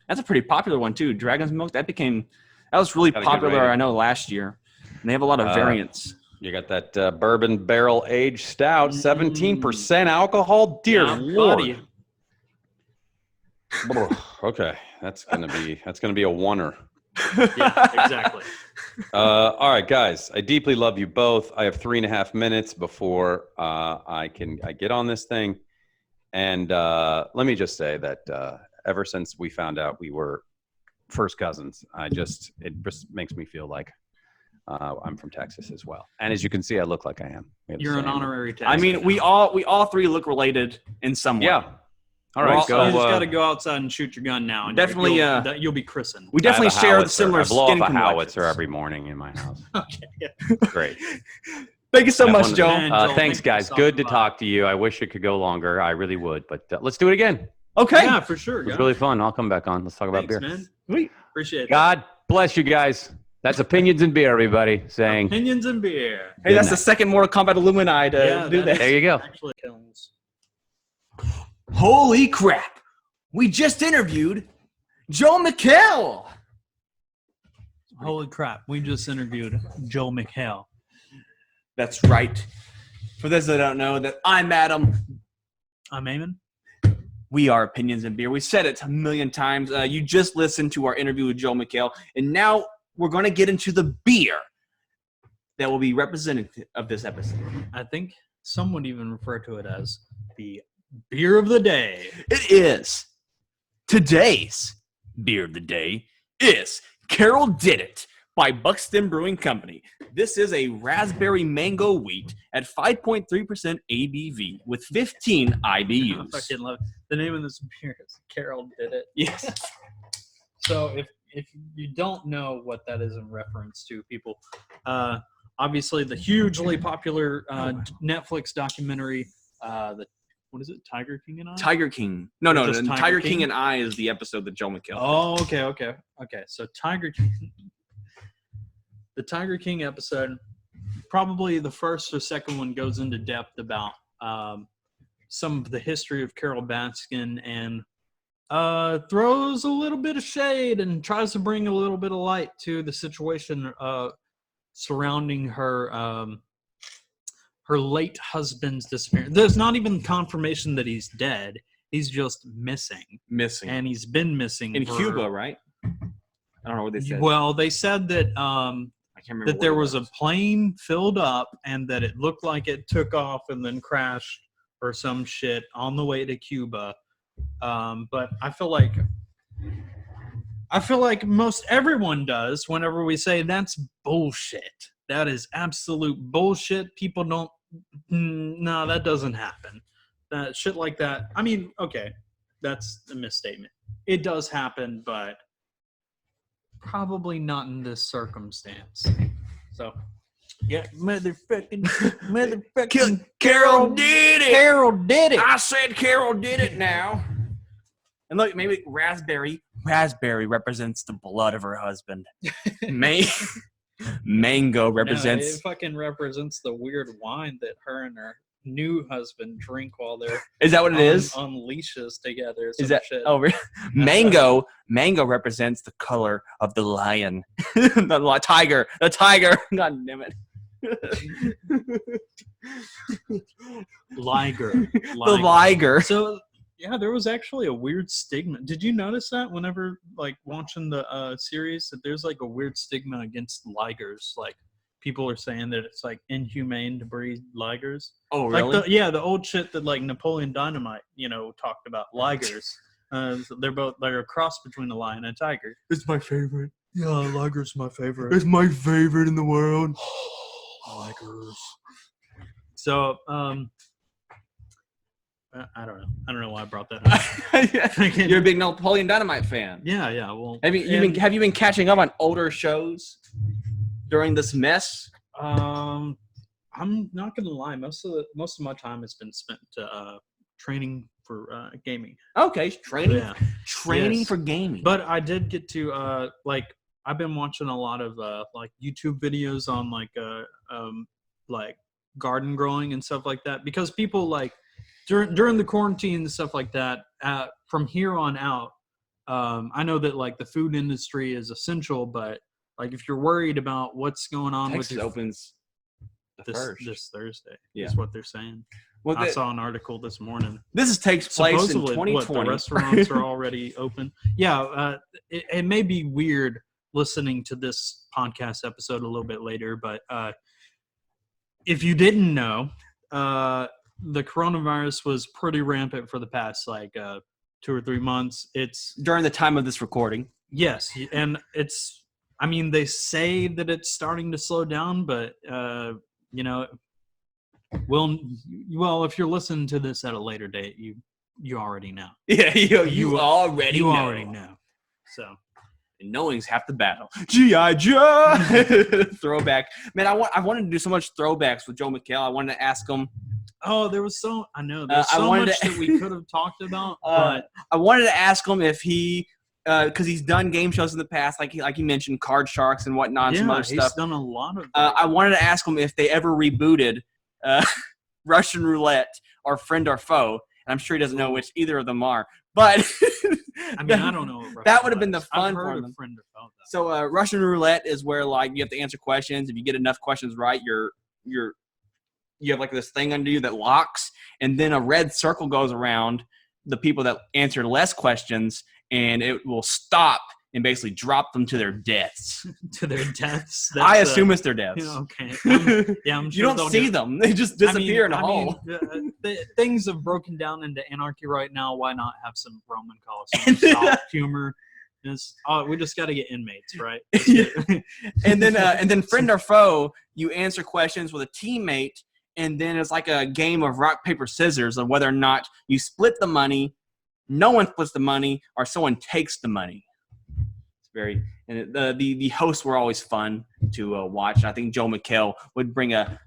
That's a pretty popular one too. Dragon's Milk. That was really popular. I know last year. And they have a lot of variants. You got that bourbon barrel aged stout, 17% alcohol. Dear Lord. Okay, that's gonna be a oneer. Yeah, exactly. All right, guys. I deeply love you both. I have 3.5 minutes before I get on this thing, and let me just say that ever since we found out we were first cousins, it just makes me feel like I'm from Texas as well. And as you can see, I look like I am. You're an honorary Texas. I mean, we all three look related in some way. Yeah. All right, you just got to go outside and shoot your gun now. And Definitely, you'll be christened. We definitely share howitzer. similar I blow skin off a howitzer complexions. every morning in my house. Okay. Yeah. Great. Thank you so much, Joel. Joel. Man, Joel, Thanks, guys. Good to talk to you. I wish it could go longer. I really would, but let's do it again. Okay. Yeah, for sure. It was really fun. I'll come back on. Let's talk about Thanks, beer. man. Sweet. Appreciate it. God bless you guys. That's Opinions and Beer, everybody. Saying, Opinions and beer. Hey, Good that's night. the second Mortal Kombat Illuminati to do this. there you go. Actually kills. Holy crap. We just interviewed Joel McHale. Holy crap. We just interviewed Joel McHale. That's right. For those that don't know, that I'm Adam. I'm Eamon. We are Opinions and Beer. We said it a million times. You just listened to our interview with Joel McHale, and now we're going to get into the beer that will be representative of this episode. I think some would even refer to it as the beer of the day. It is. Today's beer of the day is Carole Did It by Buxton Brewing Company. This is a raspberry mango wheat at 5.3% ABV with 15 I IBUs. fucking love it. The name of this beer is Carole Did It. Yes. So if you don't know what that is in reference to, people, obviously the hugely popular Netflix documentary, what is it, Tiger King and I? Tiger King. No, Just Tiger King and I is the episode that Joel McHale. Oh, okay. So Tiger King, the Tiger King episode, probably the first or second one goes into depth about some of the history of Carole Baskin and throws a little bit of shade and tries to bring a little bit of light to the situation surrounding her her late husband's disappearance. There's not even confirmation that he's dead. He's just missing. And he's been missing in Cuba, right? I don't know what they said. Well, they said that I can't remember that there was a plane filled up and that it looked like it took off and then crashed or some shit on the way to Cuba. But I feel like most everyone does whenever we say that's bullshit. That is absolute bullshit. People don't. No, that doesn't happen. That shit like that. I mean, okay, that's a misstatement. It does happen, but probably not in this circumstance. So, yeah, motherfucking. Carole did it. Carole did it. I said Carole did it now. And look, maybe raspberry represents the blood of her husband. Mango represents. No, it fucking represents the weird wine that her and her new husband drink while they're. Is that what it is? On leashes together. Is that shit. oh really? Mango represents the color of the lion, the tiger. God damn it. Liger. The liger. So yeah, there was actually a weird stigma. Did you notice that whenever like watching the series that there's like a weird stigma against ligers? Like people are saying that it's like inhumane to breed ligers. Oh really? Like the old shit that like Napoleon Dynamite, talked about ligers. They're a cross between a lion and a tiger. It's my favorite. Yeah, liger's my favorite. It's my favorite in the world. Ligers. So I don't know why I brought that up. You're a big Napoleon Dynamite fan. Yeah. Well, Have you been catching up on older shows during this mess? I'm not gonna lie. Most of my time has been spent training for gaming. Okay, training Yes. for gaming. But I did get to I've been watching a lot of like YouTube videos on like garden growing and stuff like that because people like during the quarantine and stuff like that. From here on out, I know that like the food industry is essential, but like if you're worried about what's going on Texas with your opens this Thursday, yeah. is what they're saying. Well, I saw an article this morning. This takes place in 2020. The restaurants are already open. Yeah, it may be weird listening to this podcast episode a little bit later, but if you didn't know, the coronavirus was pretty rampant for the past 2 or 3 months. It's during the time of this recording. Yes, and they say that it's starting to slow down, but well, if you're listening to this at a later date, you already know. Yeah, you already know. So, and knowing's half the battle. G.I. Joe. Throwback. Man, I wanted to do so much throwbacks with Joel McHale. I wanted to ask him. Oh, there's so much that we could have talked about. But I wanted to ask him if he, because he's done game shows in the past, like he mentioned, Card Sharks and whatnot, and some other stuff. He's done a lot of. I wanted to ask him if they ever rebooted Russian Roulette or Friend or Foe, and I'm sure he doesn't know which either of them are. But I don't know. That would have been the fun for him. Friend or Foe, so Russian Roulette is where you have to answer questions. If you get enough questions right, you have this thing under you that locks, and then a red circle goes around the people that answered less questions, and it will stop and basically drop them to their deaths. To their deaths? I assume it's their deaths. Yeah, okay. I'm sure you don't see them. They just disappear in a hole. Things have broken down into anarchy right now. Why not have some Roman Colosseum soft humor? We just got to get inmates, right? And then Friend or Foe, you answer questions with a teammate, and then it's like a game of rock, paper, scissors of whether or not you split the money, no one splits the money, or someone takes the money. The hosts were always fun to watch. I think Joel McHale would bring a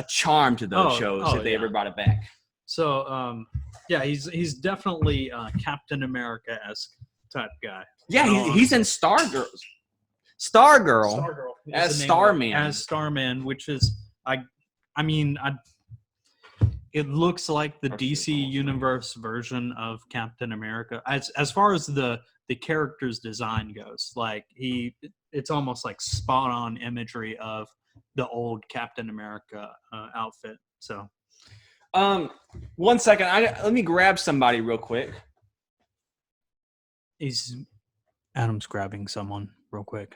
charm to those shows if they ever brought it back. So he's definitely Captain America-esque type guy. Yeah, he's in Stargirl as Starman. As Starman, which is it looks like the DC Universe version of Captain America as far as the character's design goes. It's almost like spot on imagery of the old Captain America outfit. So, 1 second, let me grab somebody real quick. Adam's grabbing someone real quick.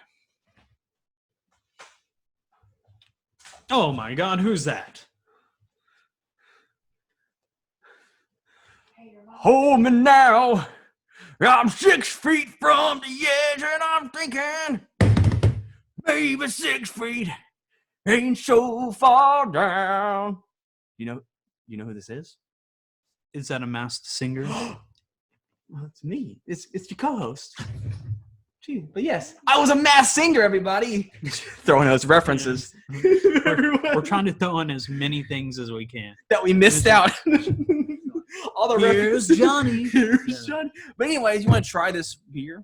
Oh my God, who's that? Hold me now. I'm 6 feet from the edge, and I'm thinking maybe 6 feet ain't so far down. You know who this is? Is that a masked singer? Well, it's me. It's your co-host. Gee, but yes, I was a masked singer. Everybody throwing those references. We're trying to throw in as many things as we can that we missed out. All the Here's references. Johnny. Here's Johnny. But anyways, you want to try this beer?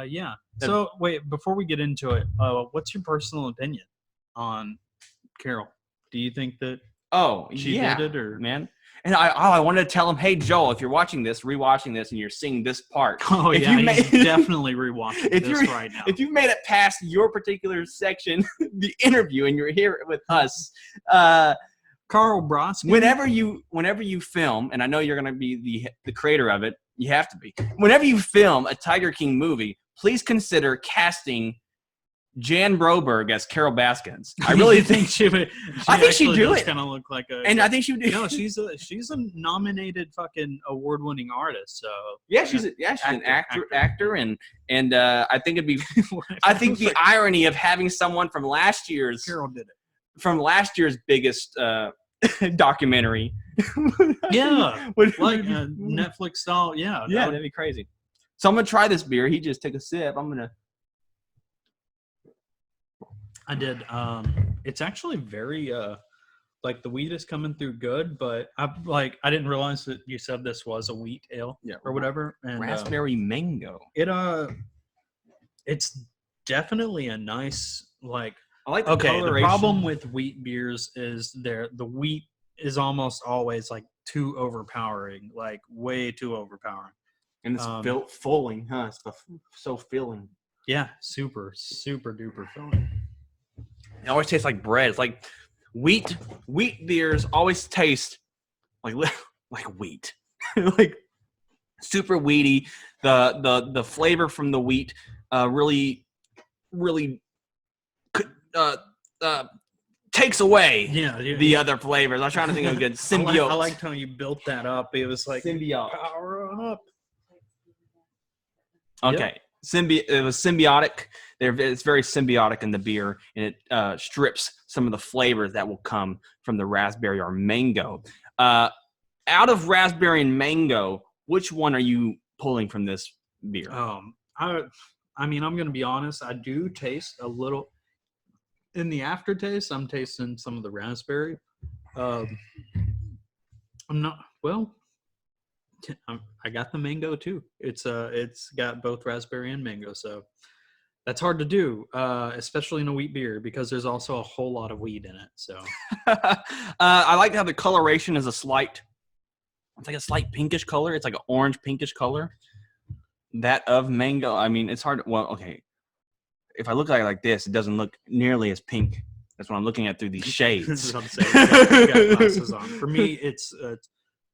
Yeah. So wait, before we get into it, what's your personal opinion on Carole? Do you think that she did it, or man? And I wanted to tell him, hey Joel, if you're watching this, rewatching this, and you're seeing this part, he's definitely rewatching this right now. If you've made it past your particular section, the interview, and you're here with us, Carl Brodsky. Whenever you film, and I know you're going to be the creator of it, you have to be. Whenever you film a Tiger King movie, please consider casting Jan Broberg as Carole Baskins. I really think she would. I think she'd do it. Kind of look like a. And I think she would do. No, she's a nominated fucking award-winning artist. So yeah, she's an actor, and I think it'd be. I think the irony of having someone from last year's Carole did it from last year's biggest documentary. Yeah, like Netflix style. Yeah, that'd be crazy. So I'm gonna try this beer. He just took a sip. I did. It's actually very like the wheat is coming through good, but I didn't realize that you said this was a wheat ale or whatever. And raspberry mango. It's definitely a nice I like the okay. coloration. The problem with wheat beers is the wheat is almost always like too overpowering, like way too overpowering. And it's built filling, huh? It's so filling. Yeah, super, super duper filling. It always tastes like bread. It's like wheat beers always taste like wheat. Like super wheaty. The flavor from the wheat really really takes away Yeah, the other flavors. I was trying to think of a good symbiote. I liked how you built that up. It was like Symbiote. power up. Okay. It was symbiotic. It's very symbiotic in the beer, and it strips some of the flavors that will come from the raspberry or mango. Out of raspberry and mango, which one are you pulling from this beer? I mean, I'm gonna be honest. I do taste a little in the aftertaste. I'm tasting some of the raspberry. I'm not well. I got the mango too. It's got both raspberry and mango, so that's hard to do, especially in a wheat beer because there's also a whole lot of weed in it. So I like how the coloration is it's like a slight pinkish color. It's like an orange pinkish color. That of mango. I mean, it's hard. Well, okay. If I look at it like this, it doesn't look nearly as pink. That's what I'm looking at through these shades. I'm saying. I got glasses on. For me, it's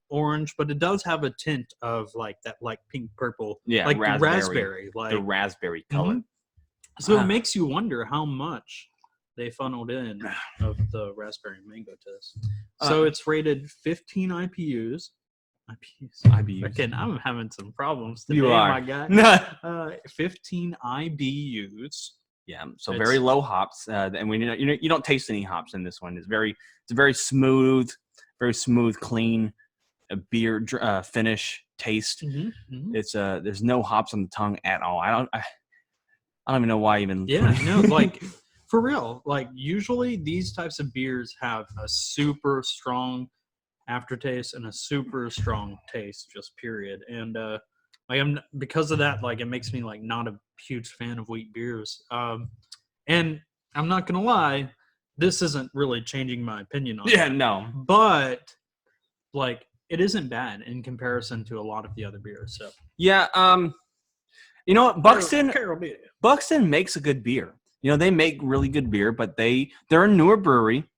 orange, but it does have a tint of like that, like pink purple, like raspberry, like the raspberry color. Mm-hmm. So it makes you wonder how much they funneled in of the raspberry and mango to this. So it's rated 15 IBUs. Again, I'm having some problems today, my guy. 15 IBUs. Yeah, so it's very low hops, and you don't taste any hops in this one. It's a very smooth, clean beer finish taste. Mm-hmm, mm-hmm. It's there's no hops on the tongue at all. I don't even know why even. Yeah, no, like for real. Like usually these types of beers have a super strong aftertaste and a super strong taste, just period. And because of that, like it makes me like not a huge fan of wheat beers. And I'm not gonna lie, this isn't really changing my opinion on Yeah, that. no. But like it isn't bad in comparison to a lot of the other beers. So yeah, you know what, Carole beer. Buxton makes a good beer. You know, they make really good beer, but they're a newer brewery.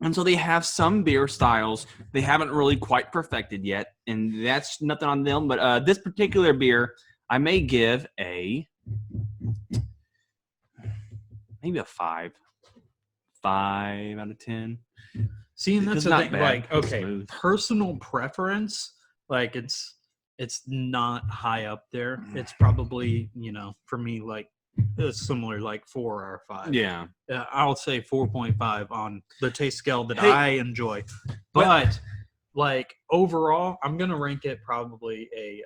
And so they have some beer styles they haven't really quite perfected yet, and that's nothing on them. But this particular beer, I may give maybe a 5 out of 10. See, and that's the thing. bad. Like, It's okay, smooth. personal preference, like it's not high up there. It's probably, for me, like it's similar, like 4 or 5. Yeah. I'll say 4.5 on the taste scale that Hey. I enjoy. But like overall, I'm gonna rank it probably a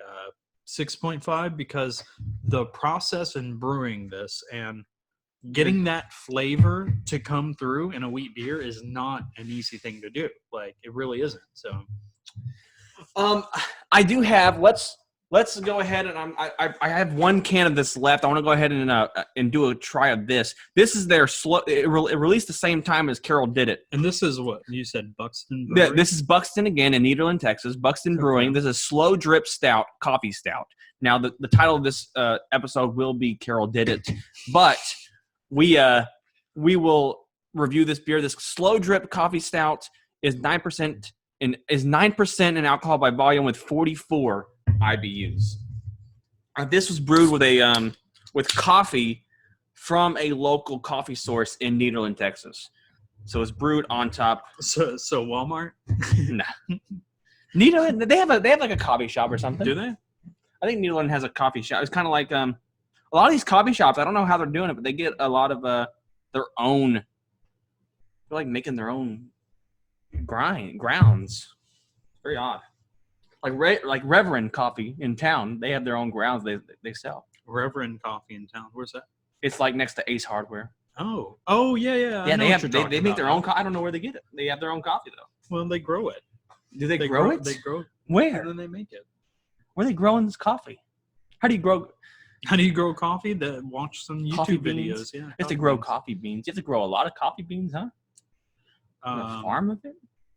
6.5 because the process in brewing this and getting that flavor to come through in a wheat beer is not an easy thing to do. Like it really isn't. So I do have. Let's go ahead and I have one can of this left. I want to go ahead and do a try of this. This is their slow. It released the same time as Carole did it. and this is what you said, Buxton Brewery? This is Buxton again in Nederland, Texas. Buxton Brewing. This is slow drip stout, coffee stout. Now the title of this episode will be Carole Did It, but we will review this beer. This slow drip coffee stout is 9% in alcohol by volume with 44 IBUs. This was brewed with coffee from a local coffee source in Nederland, Texas. So it's brewed on top. So Walmart? Nah. Nederland, they have like a coffee shop or something. Do they? I think Nederland has a coffee shop. It's kind of like a lot of these coffee shops. I don't know how they're doing it, but they get a lot of their own. They're like making their own grounds. Very odd. Like Reverend Coffee in town, they have their own grounds they sell. Reverend Coffee in town. Where's that? It's like next to Ace Hardware. Oh yeah. Yeah, they make their own. I don't know where they get it. They have their own coffee though. Well, they grow it. Do they grow it? They grow it, Where? and then they make it. Where are they growing this coffee? How do you grow? How do you grow coffee? Watch some Coffee YouTube beans? videos. Yeah, You have to grow coffee beans. You have to grow a lot of coffee beans, huh? A farm of it?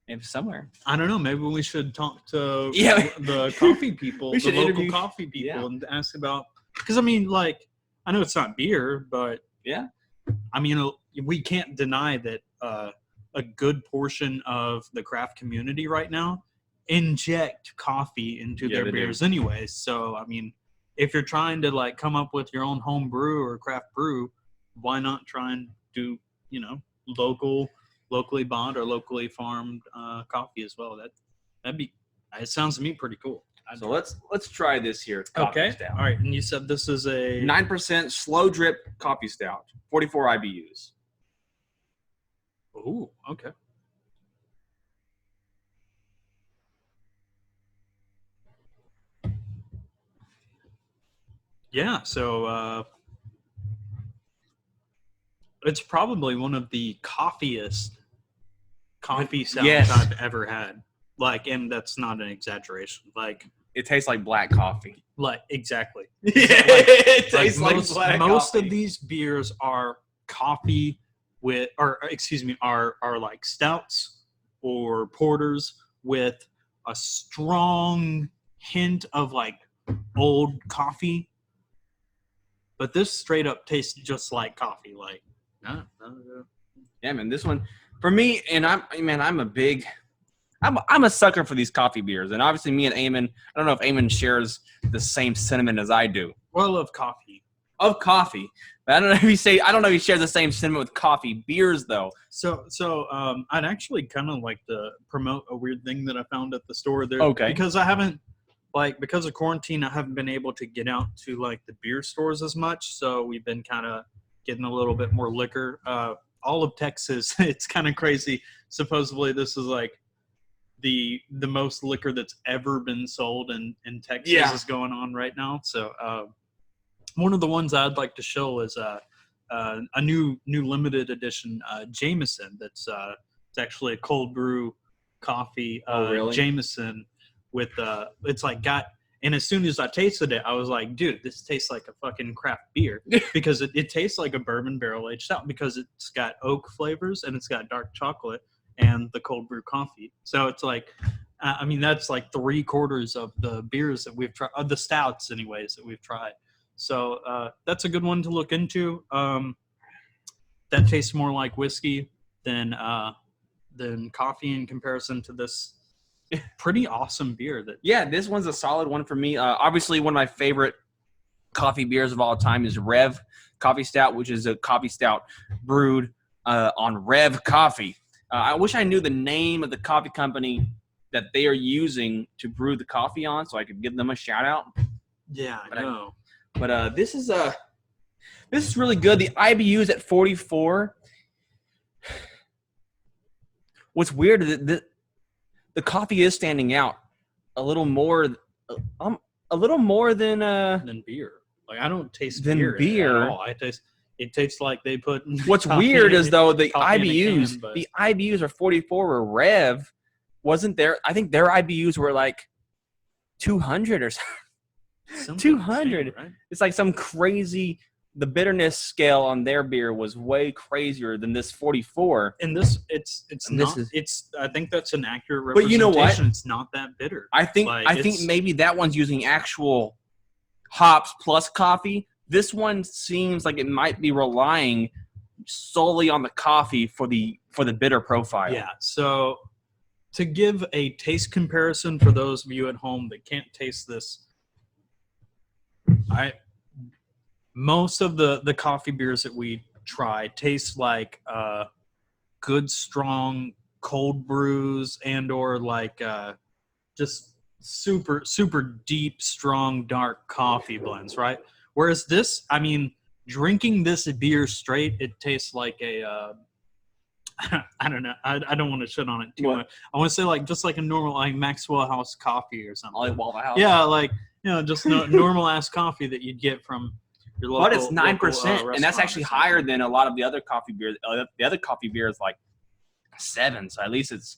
Maybe somewhere. I don't know. Maybe we should talk to the coffee people, We the should local interview- coffee people, yeah. and ask about. Because I mean, like, I know it's not beer, but Yeah. I mean, we can't deny that a good portion of the craft community right now inject coffee into Yeah, their they do. beers anyways. So I mean, if you're trying to like come up with your own home brew or craft brew, why not try and do, locally bought or locally farmed coffee as well? It sounds to me pretty cool. So let's try this here. Okay. Stout. All right. And you said this is a 9% slow drip coffee stout, 44 IBUs. Ooh, okay. Yeah, so it's probably one of the coffeeiest coffee stouts Yes. I've ever had. Like, and that's not an exaggeration. Like It tastes like black coffee. exactly. It Like tastes like most black of coffee. these beers are coffee are like stouts or porters with a strong hint of like old coffee. But this straight up tastes just like coffee. Like, Yeah, man. This one, for me, and I'm a sucker for these coffee beers. And obviously, me and Eamon, I don't know if Eamon shares the same sentiment as I do. well, I love coffee. Of coffee, but I don't know if he shares the same sentiment with coffee beers, though. So I'd actually kind of like to promote a weird thing that I found at the store there. Okay. Because because of quarantine, I haven't been able to get out to like the beer stores as much. So we've been kind of getting a little bit more liquor. All of Texas, it's kind of crazy. Supposedly, this is like the most liquor that's ever been sold in Texas is going on right now. So one of the ones I'd like to show is a new limited edition Jameson. It's actually a cold brew coffee. Really? Jameson with it's like and as soon as I tasted it, I was like, dude, this tastes like a fucking craft beer because it tastes like a bourbon barrel aged stout because it's got oak flavors and it's got dark chocolate and the cold brew coffee. So it's like, that's like 3/4 of the beers that we've tried, the stouts anyways, that we've tried. So that's a good one to look into. That tastes more like whiskey than coffee in comparison to this pretty awesome beer. This one's a solid one for me. Obviously, one of my favorite coffee beers of all time is Rev Coffee Stout, which is a coffee stout brewed on Rev Coffee. I wish I knew the name of the coffee company that they are using to brew the coffee on, so I could give them a shout out. Yeah, I know. But this is really good. The IBU is at 44. What's weird is that the coffee is standing out a little more than beer. Like I don't taste than beer at all. It tastes like they put. What's weird is though the IBUs, IBUs are 44. Where Rev wasn't there. I think their IBUs were like 200 or something. 200. Insane, right? It's like some crazy. The bitterness scale on their beer was way crazier than this 44. And this, it's not. I think that's an accurate representation. But you know what? It's not that bitter. I think maybe that one's using actual hops plus coffee. This one seems like it might be relying solely on the coffee for the bitter profile. Yeah. So to give a taste comparison for those of you at home that can't taste this, most of the coffee beers that we try taste like good strong cold brews and or like just super super deep strong dark coffee blends, right? Whereas this, drinking this beer straight, it tastes like a I don't know. I don't want to shit on it too much. I want to say like just like a normal like Maxwell House coffee or something. Like Waffle House. Yeah, like just normal ass coffee that you'd get from your local. But it's 9%, and that's actually higher than a lot of the other coffee beers. The other coffee beer is like 7, so at least it's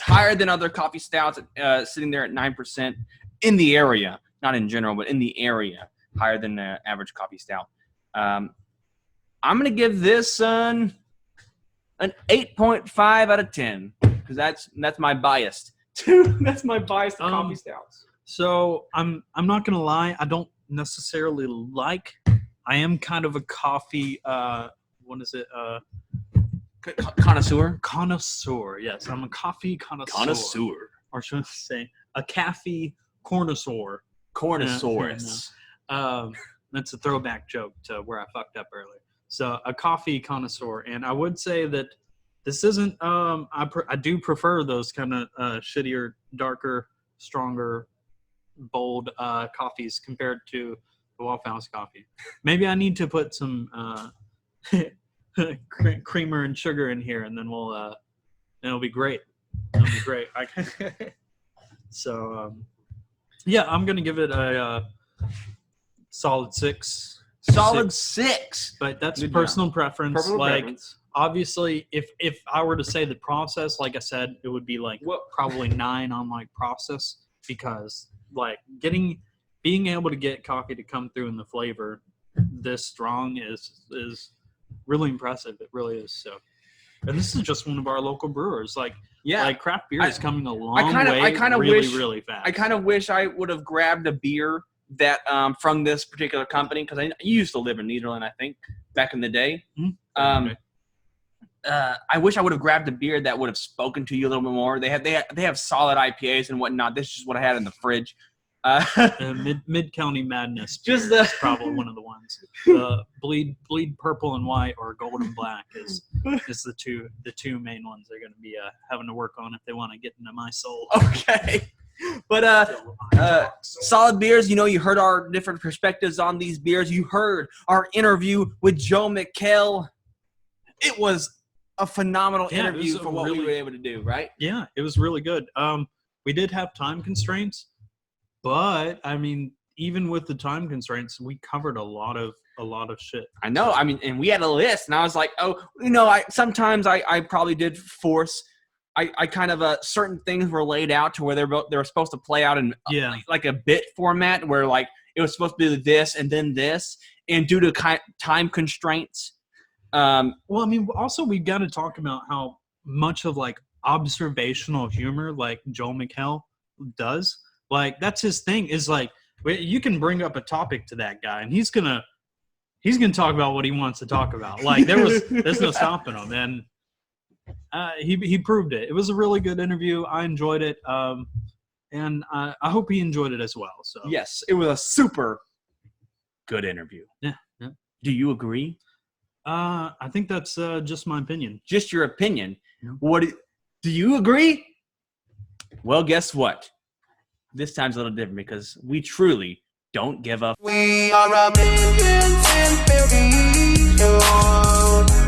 higher than other coffee stouts, sitting there at 9% in the area, not in general, but in the area, higher than the average coffee stout. I'm gonna give this an 8.5 out of 10 because that's my bias. That's my bias to coffee stouts. So I'm not gonna lie, I don't necessarily like. I am kind of a coffee. What is it? Connoisseur. Yes, I'm a coffee connoisseur. Or should I say a cafe connoisseur? Connoissaurus. That's a throwback joke to where I fucked up earlier. So a coffee connoisseur, and I would say that this isn't. I do prefer those kind of shittier, darker, stronger, bold coffees compared to the Waffle House coffee. Maybe I need to put some creamer and sugar in here, and then it'll be great. It'll be great. So yeah, I'm gonna give it a solid 6. Solid 6. But that's Good personal preference. Personal like preference. obviously, if I were to say the process, like I said, it would be like probably 9 on like process, because like being able to get coffee to come through in the flavor this strong is really impressive. It really is. So, and this is just one of our local brewers. Like craft beer is coming a long way. Really fast. I kind of wish I would have grabbed a beer that from this particular company, because I used to live in Nederland, I think, back in the day. Mm-hmm. I wish I would have grabbed a beer that would have spoken to you a little bit more. They have solid IPAs and whatnot. This is just what I had in the fridge. Mid County Madness. Just is probably one of the ones. Bleed purple and white or gold and black is the two main ones they're going to be having to work on if they want to get into my soul. Okay. But solid beers, you heard our different perspectives on these beers. You heard our interview with Joel McHale. It was a phenomenal interview for what we were able to do, right? Yeah, it was really good. We did have time constraints, but I mean, even with the time constraints, we covered a lot of shit. I know. I mean, and we had a list, and I was like, sometimes I probably did force. I kind of certain things were laid out to where they were supposed to play out in like a bit format, where like it was supposed to be this and then this, and due to time constraints. Well, I mean, also we've got to talk about how much of like observational humor like Joel McHale does. Like that's his thing. Is like you can bring up a topic to that guy, and he's gonna talk about what he wants to talk about. Like there's no stopping him, and he proved it. It was a really good interview. I enjoyed it, and I hope he enjoyed it as well. So yes, it was a super good interview. Yeah. Do you agree? I think that's just my opinion. Just your opinion. Yeah. What do you agree? Well, guess what? This time's a little different because we truly don't give up. We are a million and billion.